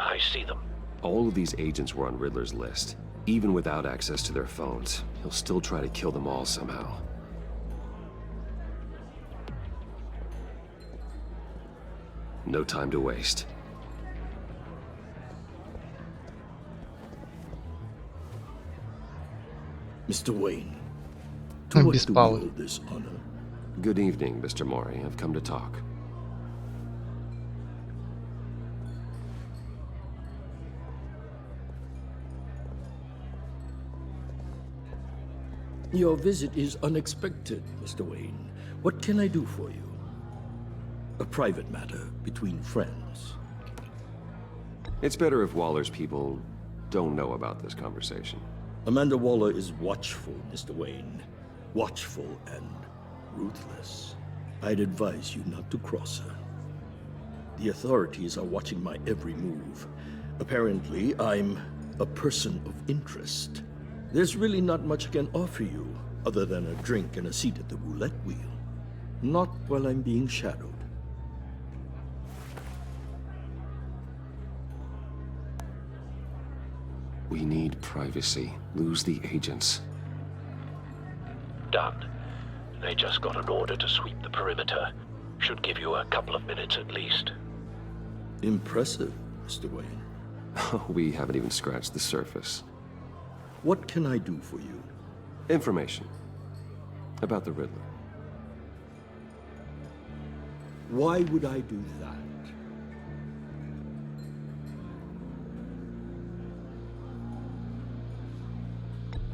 I see them. All of these agents were on Riddler's list. Even without access to their phones, he'll still try to kill them all somehow. No time to waste. Mr. Wayne, to what do we owe this honor? Good evening, Mr. Maury. I've come to talk. Your visit is unexpected, Mr. Wayne. What can I do for you? A private matter between friends. It's better if Waller's people don't know about this conversation. Amanda Waller is watchful, Mr. Wayne. Watchful and ruthless. I'd advise you not to cross her. The authorities are watching my every move. Apparently, I'm a person of interest. There's really not much I can offer you, other than a drink and a seat at the roulette wheel. Not while I'm being shadowed. We need privacy. Lose the agents. Done. They just got an order to sweep the perimeter. Should give you a couple of minutes at least. Impressive, Mr. Wayne. We haven't even scratched the surface. What can I do for you? Information. About the Riddler. Why would I do that?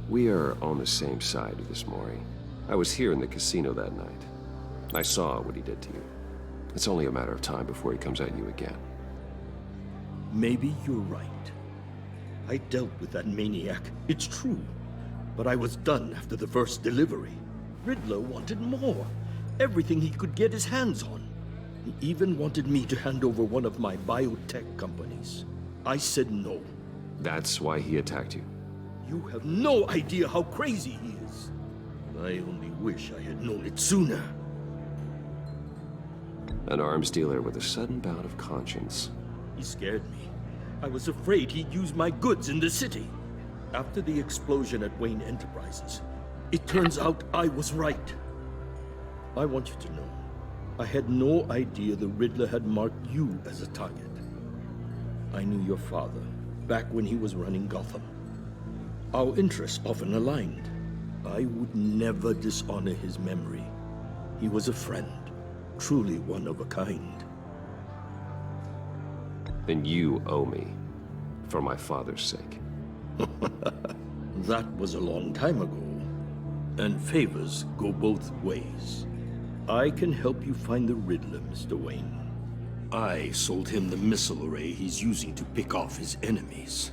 We are on the same side of this, Maury. I was here in the casino that night. I saw what he did to you. It's only a matter of time before he comes at you again. Maybe you're right. I dealt with that maniac, it's true. But I was done after the first delivery. Riddler wanted more. Everything he could get his hands on. He even wanted me to hand over one of my biotech companies. I said no. That's why he attacked you. You have no idea how crazy he is. I only wish I had known it sooner. An arms dealer with a sudden bout of conscience. He scared me. I was afraid he'd use my goods in the city. After the explosion at Wayne Enterprises, it turns out I was right. I want you to know, I had no idea the Riddler had marked you as a target. I knew your father, back when he was running Gotham. Our interests often aligned. I would never dishonor his memory. He was a friend, truly one of a kind. Then you owe me, for my father's sake. That was a long time ago, and favors go both ways. I can help you find the Riddler, Mr. Wayne. I sold him the missile array he's using to pick off his enemies.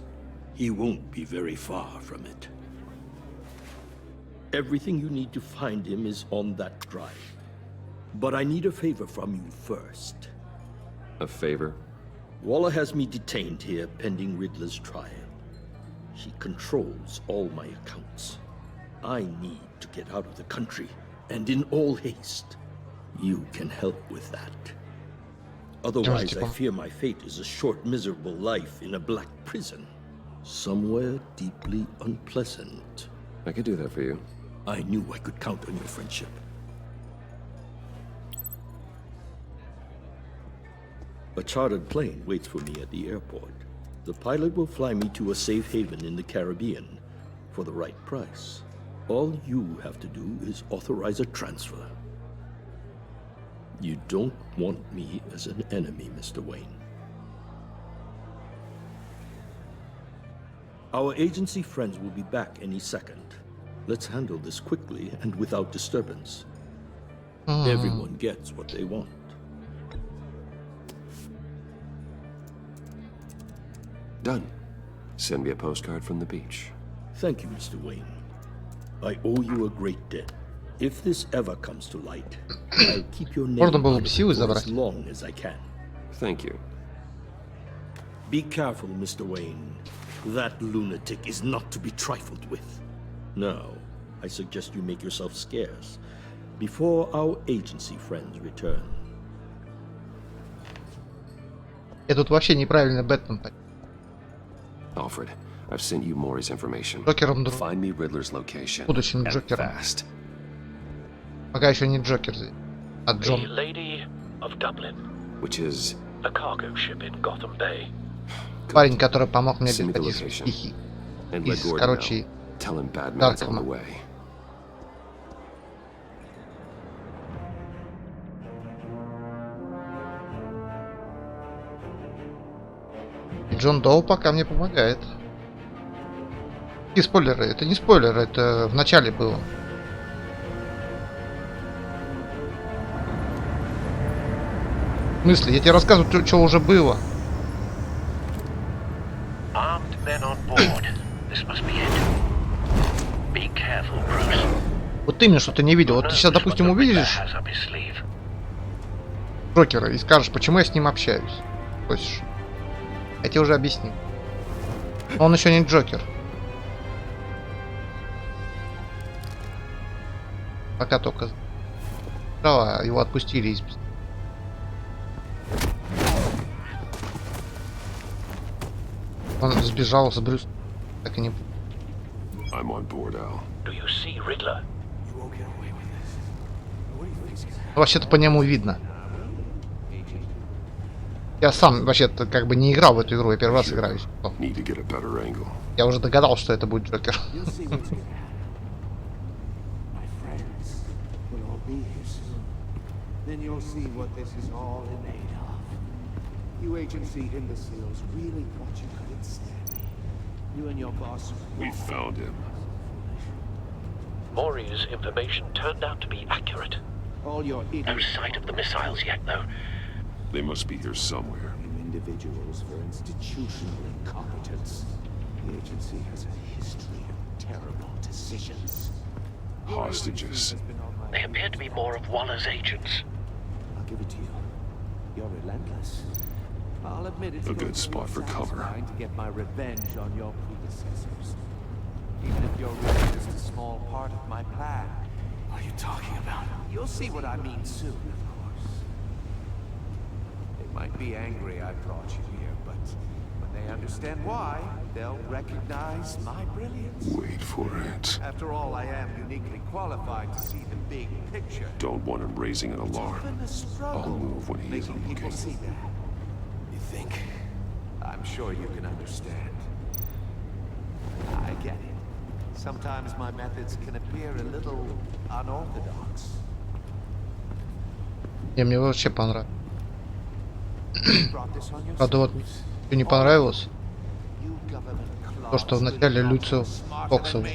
He won't be very far from it. Everything you need to find him is on that drive. But I need a favor from you first. A favor? Waller has me detained here pending Riddler's trial. She controls all my accounts. I need to get out of the country, and in all haste. You can help with that. Otherwise, I fear my fate is a short, miserable life in a black prison. Somewhere deeply unpleasant. I could do that for you. I knew I could count on your friendship. A chartered plane waits for me at the airport. The pilot will fly me to a safe haven in the Caribbean for the right price. All you have to do is authorize a transfer. You don't want me as an enemy, Mr. Wayne. Our agency friends will be back any second. Let's handle this quickly and without disturbance. Everyone gets what they want. Done. Send me a postcard from the beach. Thank you, Mr. Wayne. I owe you a great debt. If this ever comes to light, I'll keep your name Можно было out бы of силы it for as забрать. long as I can. Thank you. Be careful, Mr. Wayne. That lunatic is not to be trifled with. Now, I suggest you make yourself scarce before our agency friends return. Я тут вообще неправильно Бэтмен. Alfred, I've sent you Maury's information. Джокером Find me Riddler's location. будущим and Джокером. fast. Пока еще не Джокер, а The Джон. Lady of Dublin. Which is A cargo ship in Gotham Bay. Парень, который помог мне Send me the записать location. стихи. And let Из, Gordon короче, know. Tell him Batman's on the Даркома. way. И Джон Доу пока мне помогает. И спойлеры, это не спойлеры, это в начале было. В смысле? Я тебе рассказываю, что уже было. Armed men on board. This must be it. Be careful, Bruce. Вот именно, что ты не видел. Вот ты сейчас, допустим, увидишь Has up his sleeve. Джокера и скажешь, почему я с ним общаюсь. Спросишь. Я тебе уже объяснил. Он еще не Джокер. Пока только его отпустили из... Он сбежал с Брюс. Так и не... I'm on board, Al. Do you see Riddler? Вообще-то по нему видно. Я сам вообще-то как бы не играл в эту игру, я первый раз играю. Я уже догадался, что это будет Джокер. Then you'll see what this is all in aid of. You agency imbeciles really thought you couldn't stand me. You and your boss. We found him. Maury's information turned out to be accurate. All your No sight of the missiles yet, though. They must be here somewhere. Individuals for institutional incompetence. The agency has a history of terrible decisions. Hostages. They appear to be more of Waller's agents. I'll give it to you. You're relentless. I'll admit it's a good spot for cover. To get my revenge on your predecessors. Even if your revenge is a small part of my plan. What are you talking about? You'll see what I mean soon, of course. They might be angry I brought you here, but when they understand why, they'll recognize my brilliance. Wait for it. After all, I am uniquely qualified to see the big picture. Don't want him raising an alarm. I'll move when he isn't looking. See that? You think? I'm sure you can understand. I get it. Sometimes my methods can appear a little unorthodox. И мне вообще понравилось. Правда, вот мне не понравилось то, что вначале Люцио боксовал.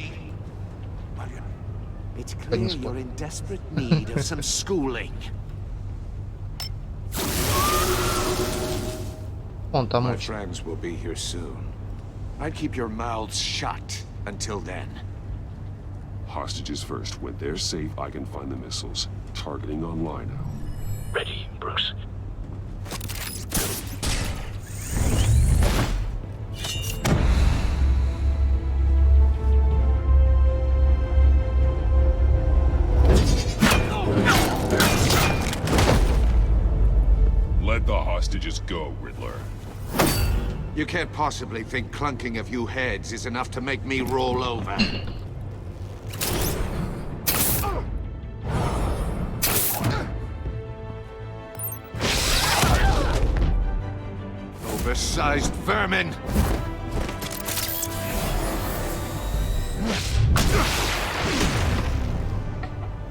Он там My friends will be here soon. I'd keep your mouths shut until then. Hostages first. When they're safe, I can find the missiles. Targeting online now. Ready, Bruce. Let the hostages go, Riddler. You can't possibly think clunking a few heads is enough to make me roll over. Oversized vermin!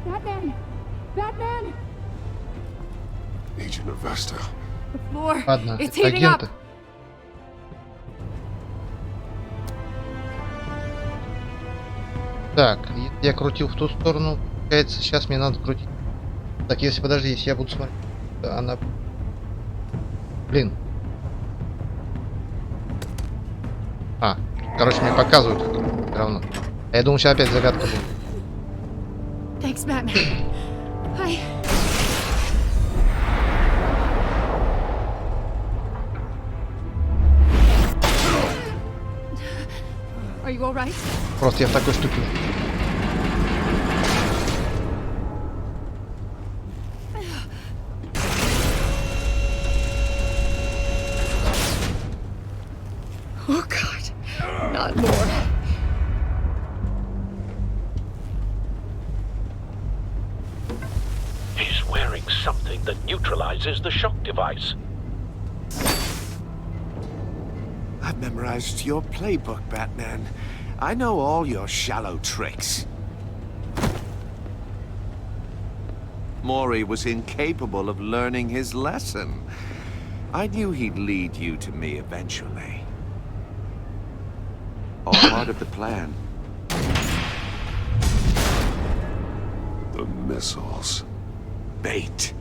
Batman! Batman! Agent Avesta. The floor. Ладно, It's heating up. агенты. Так, я крутил в ту сторону. Получается, сейчас мне надо крутить. Так, если подожди, если я буду смотреть, она... Блин. А, короче, мне показывают все равно. А я думал, сейчас опять загадка будет. Thanks, Batman. Hi. Are you all right? Просто я в такой штуке. Oh God, not more. He's wearing something that neutralizes the shock device. I've memorized your playbook, Batman. I know all your shallow tricks. Maury was incapable of learning his lesson. I knew he'd lead you to me eventually. All part of the plan. The missiles. Bait.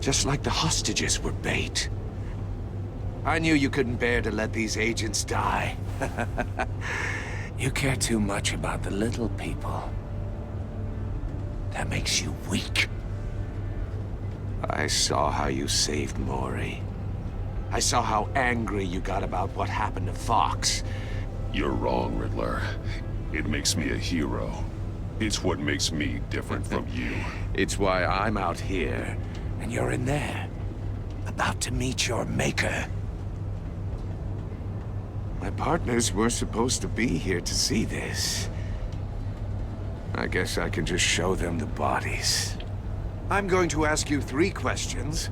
Just like the hostages were bait. I knew you couldn't bear to let these agents die. You care too much about the little people. That makes you weak. I saw how you saved Maury. I saw how angry you got about what happened to Fox. You're wrong, Riddler. It makes me a hero. It's what makes me different from you. It's why I'm out here, and you're in there, about to meet your maker. My partners were supposed to be here to see this. I guess I can just show them the bodies. I'm going to ask you 3 questions.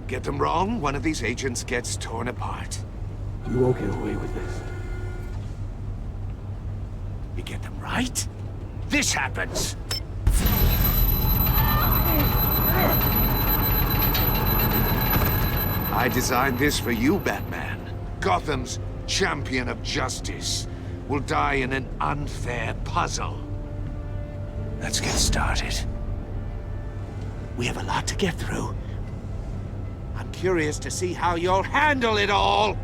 Get them wrong, one of these agents gets torn apart. You won't get away with this. You get them right, this happens. I designed this for you, Batman. Gotham's champion of justice will die in an unfair puzzle. Let's get started. We have a lot to get through. I'm curious to see how you'll handle it all.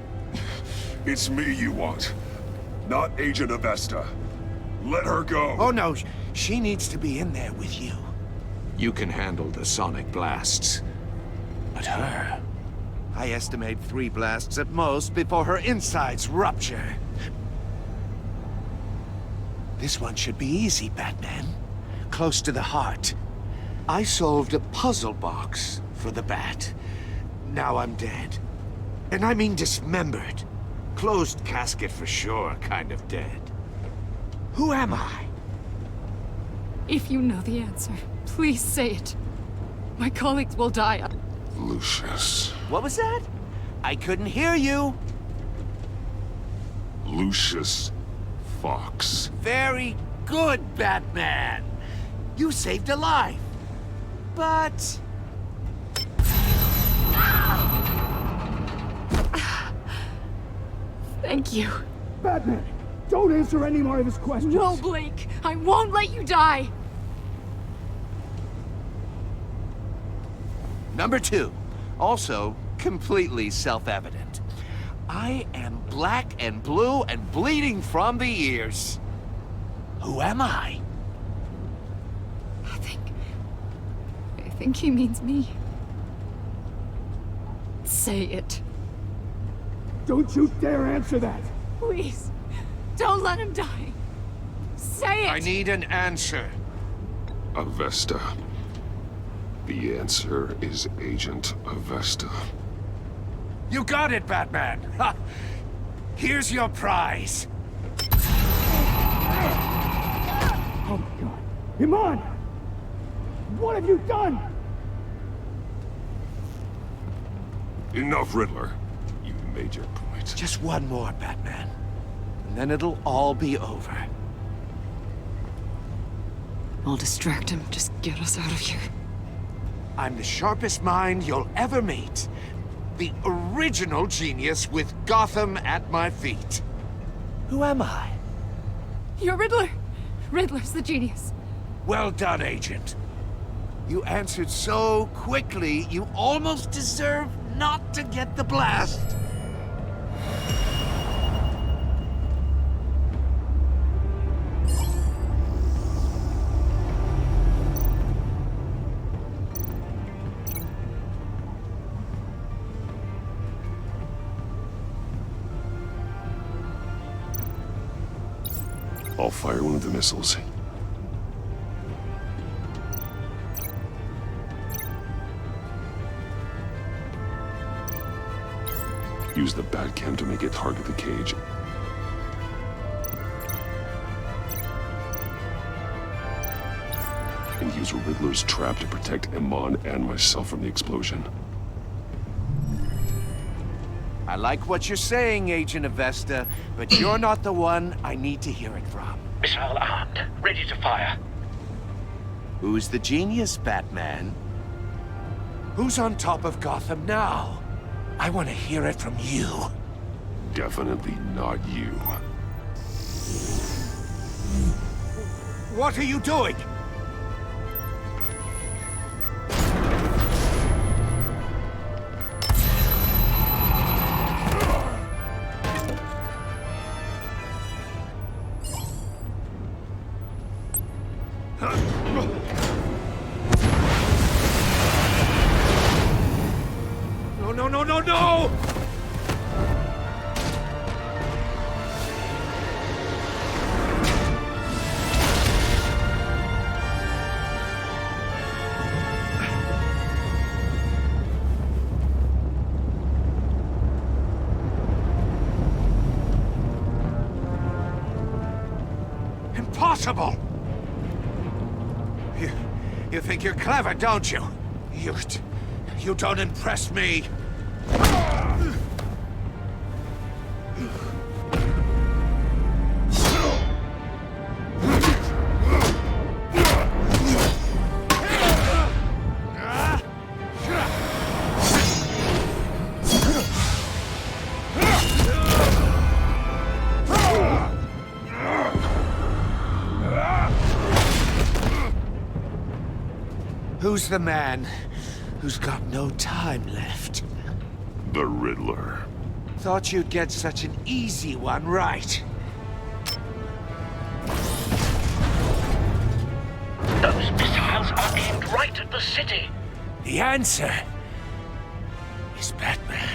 It's me you want, not Agent Avesta. Let her go. Oh no, she needs to be in there with you. You can handle the sonic blasts. But her... I estimate 3 blasts at most before her insides rupture. This one should be easy, Batman. Close to the heart. I solved a puzzle box for the Bat. Now I'm dead. And I mean dismembered. Closed casket for sure, kind of dead. Who am I? If you know the answer, please say it. My colleagues will die. Lucius. What was that? I couldn't hear you. Lucius Fox. Very good, Batman. You saved a life. But... Thank you. Batman, don't answer any more of his questions. No, Blake. I won't let you die. Number 2. Also, completely self-evident. I am black and blue and bleeding from the ears. Who am I? I think he means me. Say it. Don't you dare answer that! Please, don't let him die. Say it! I need an answer. Avesta. The answer is Agent Avesta. You got it, Batman! Ha! Here's your prize. Oh my God. Iman! What have you done? Enough, Riddler. You made your point. Just one more, Batman. And then it'll all be over. I'll distract him. Just get us out of here. I'm the sharpest mind you'll ever meet. The original genius with Gotham at my feet. Who am I? You're Riddler. Riddler's the genius. Well done, Agent. You answered so quickly, you almost deserve not to get the blast. I'll fire one of the missiles. Use the Batcam to make it target the cage. And use Riddler's trap to protect Iman and myself from the explosion. I like what you're saying, Agent Avesta, but you're not the one I need to hear it from. Missile armed, ready to fire. Who's the genius, Batman? Who's on top of Gotham now? I want to hear it from you. Definitely not you. What are you doing? No! impossible! You think you're clever, don't you? You don't impress me. Who's the man who's got no time left? The Riddler. Thought you'd get such an easy one right. Those missiles are aimed right at the city. The answer is Batman.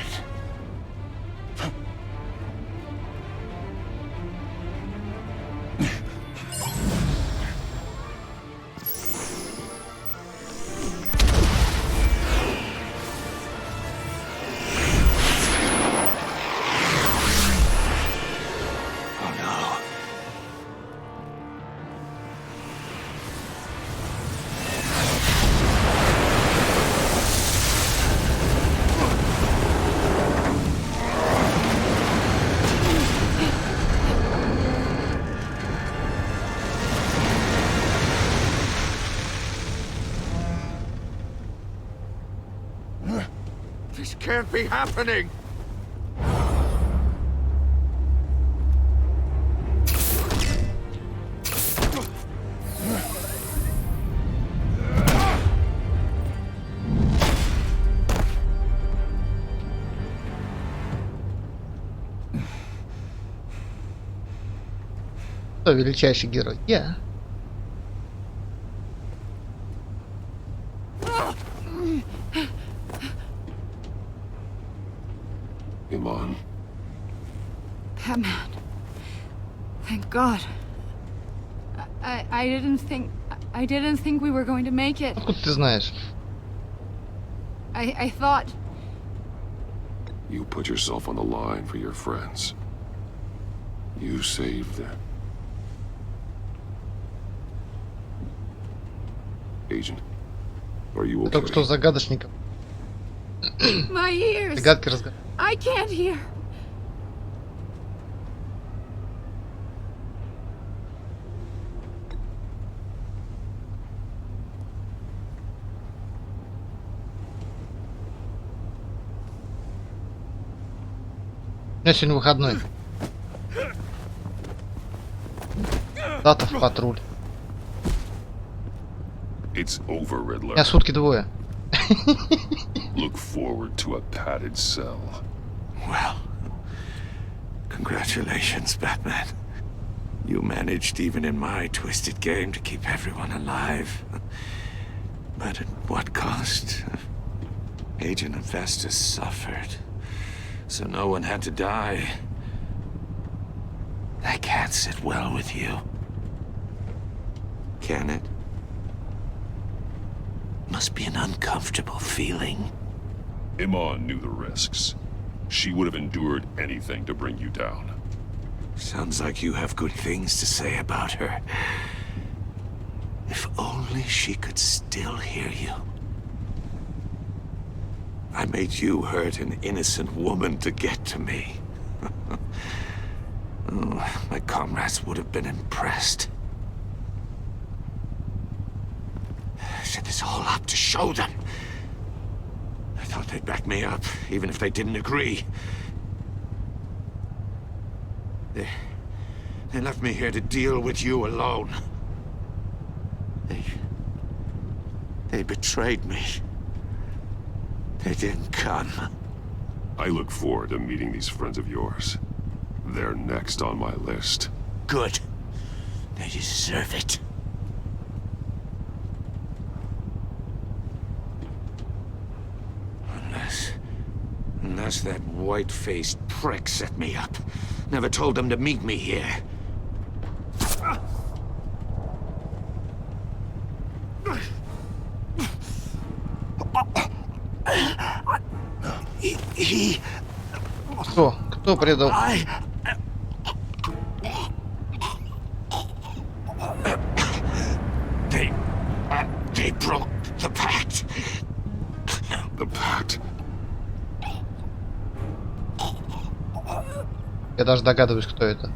This can't be happening! Кто величайший герой? Я. Iman. Batman. Thank God. I didn't think we were going to make it. Откуда ты знаешь? I thought. You put yourself on the line for your friends. You saved them. Agent, are you okay? Только что загадочником. My ears. Загадки разгадки. I can't hear. У меня сегодня выходной. Дата в патруль. It's over, У Riddler. меня сутки двое. Look forward to a padded cell. Well, congratulations, Batman. You managed, even in my twisted game, to keep everyone alive. But at what cost? Agent Infestus suffered, so no one had to die. That can't sit well with you. Can it? Must be an uncomfortable feeling. Iman knew the risks. She would have endured anything to bring you down. Sounds like you have good things to say about her. If only she could still hear you. I made you hurt an innocent woman to get to me. Oh, my comrades would have been impressed. Set this all up to show them. I thought they'd back me up, even if they didn't agree. They left me here to deal with you alone. They betrayed me. They didn't come. I look forward to meeting these friends of yours. They're next on my list. Good. They deserve it. Unless that white-faced prick set me up. Never told them to meet me here. Кто предал? Я даже догадываюсь, кто это.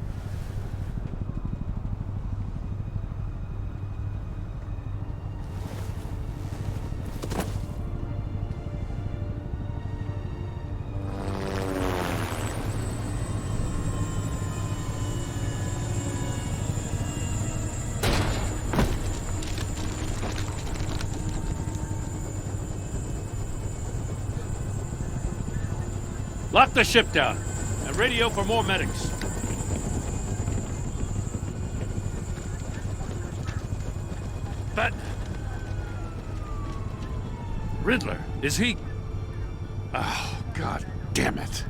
Lock the ship down and radio for more medics. But Riddler, is he? Oh, God damn it.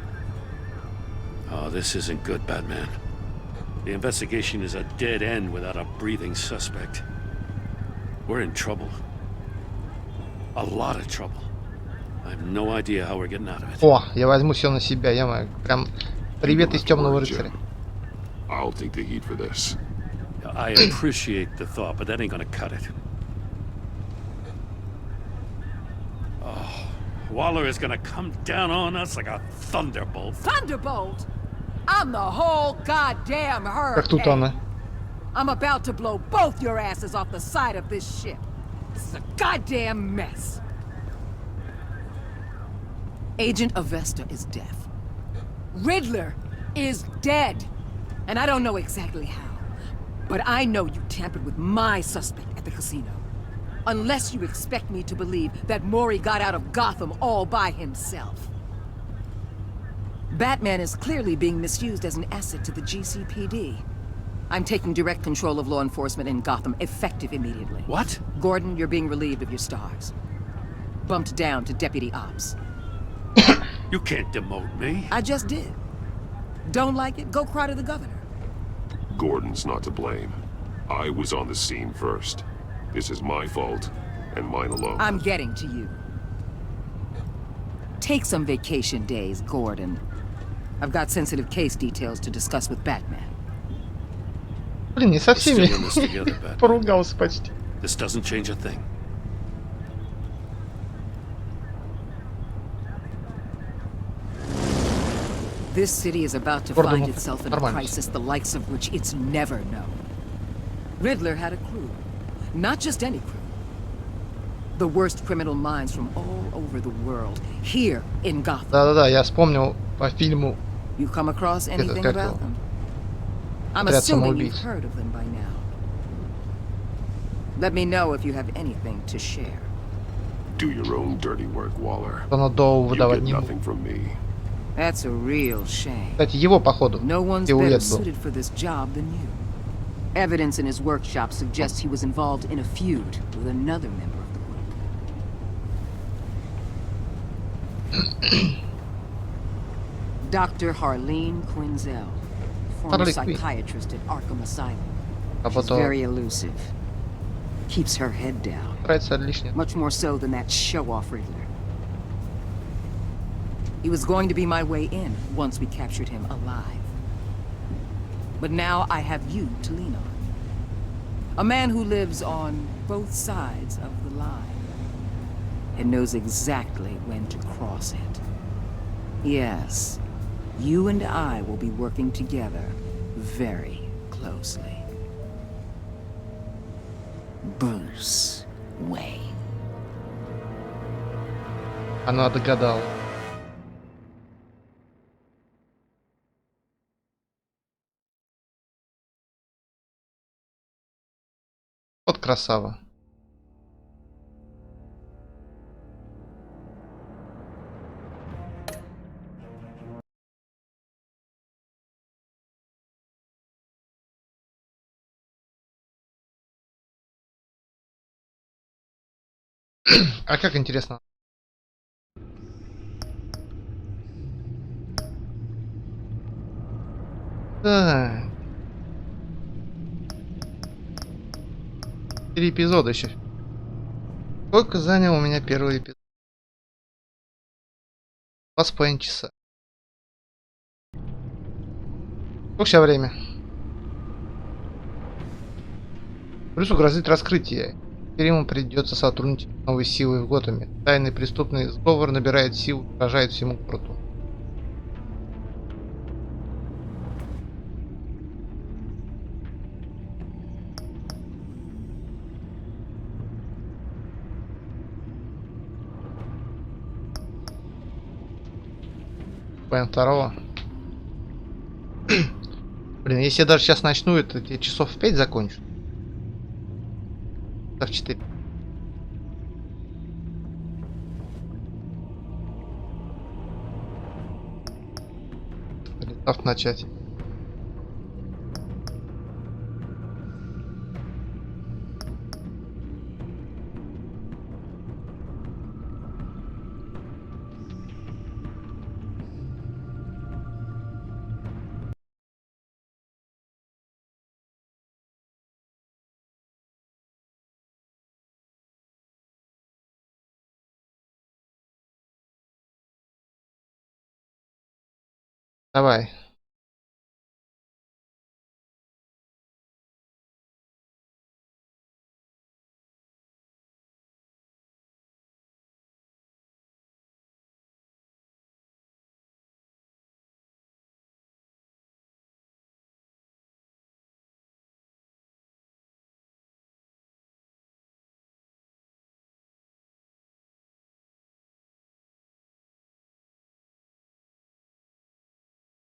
Oh, this isn't good, Batman. The investigation is a dead end without a breathing suspect. We're in trouble. A lot of trouble. I have no idea how we're getting out of it. О, я возьму все на себя, я мою. Прям привет из темного рыцаря. I'll take the heat for this. I appreciate the thought, but that ain't gonna cut it. Oh, Waller is gonna come down on us like a thunderbolt. Thunderbolt? I'm the whole goddamn Как тут hurricane. она? I'm about to blow both your asses off the side of this ship. This is a goddamn mess. Agent Avesta is deaf. Riddler is dead. And I don't know exactly how. But I know you tampered with my suspect at the casino. Unless you expect me to believe that Maury got out of Gotham all by himself. Batman is clearly being misused as an asset to the GCPD. I'm taking direct control of law enforcement in Gotham, effective immediately. What? Gordon, you're being relieved of your stars. Bumped down to Deputy Ops. You can't demote me. I just did. Don't like it? Go cry to the governor. Gordon's not to blame. I was on the scene first. This is my fault, and mine alone. I'm getting to you. Take some vacation days, Gordon. I've got sensitive case details to discuss with Batman. Блин, не со всеми поругался почти. This doesn't change a thing. This city is about to find itself in a crisis the likes of which it's never known. Riddler had a crew. Not just any crew. The worst criminal minds from all over the world. Here in Gotham. Да-да-да, я вспомнил по фильму. You come across anything about them? I'm assuming you've heard of them by now. Let me know if you have anything to share. Do your own dirty work, Waller. You get nothing from me. That's a real shame. Кстати, его походу. No one's better suited for this job than you. Evidence in his workshop suggests he was involved in a feud with another member of the group. Dr. 𝐬𝐢𝐱-𝐜𝐨𝐫𝐞, former psychiatrist at Arkham Asylum. She's very elusive. Keeps her head down. Much more so than that show-off Riddler. He was going to be my way in once we captured him alive. But now I have you to lean on. A man who lives on both sides of the line and knows exactly when to cross it. Yes, you and I will be working together very closely. Bruce Wayne. Она догадалась. Вот красава. А как интересно? Так. 4 эпизода еще. Сколько занял у меня первый эпизод? 2,5 часа. Сколько сейчас время? Брюсу грозит раскрытие. Теперь ему придется сотрудничать с новой силой в Готэме. Тайный преступный сговор набирает силу, угрожает всему городу. Поем второго. Блин, если я даже сейчас начну, это я часов в 5 закончу. В 4. Старт начать. Давай.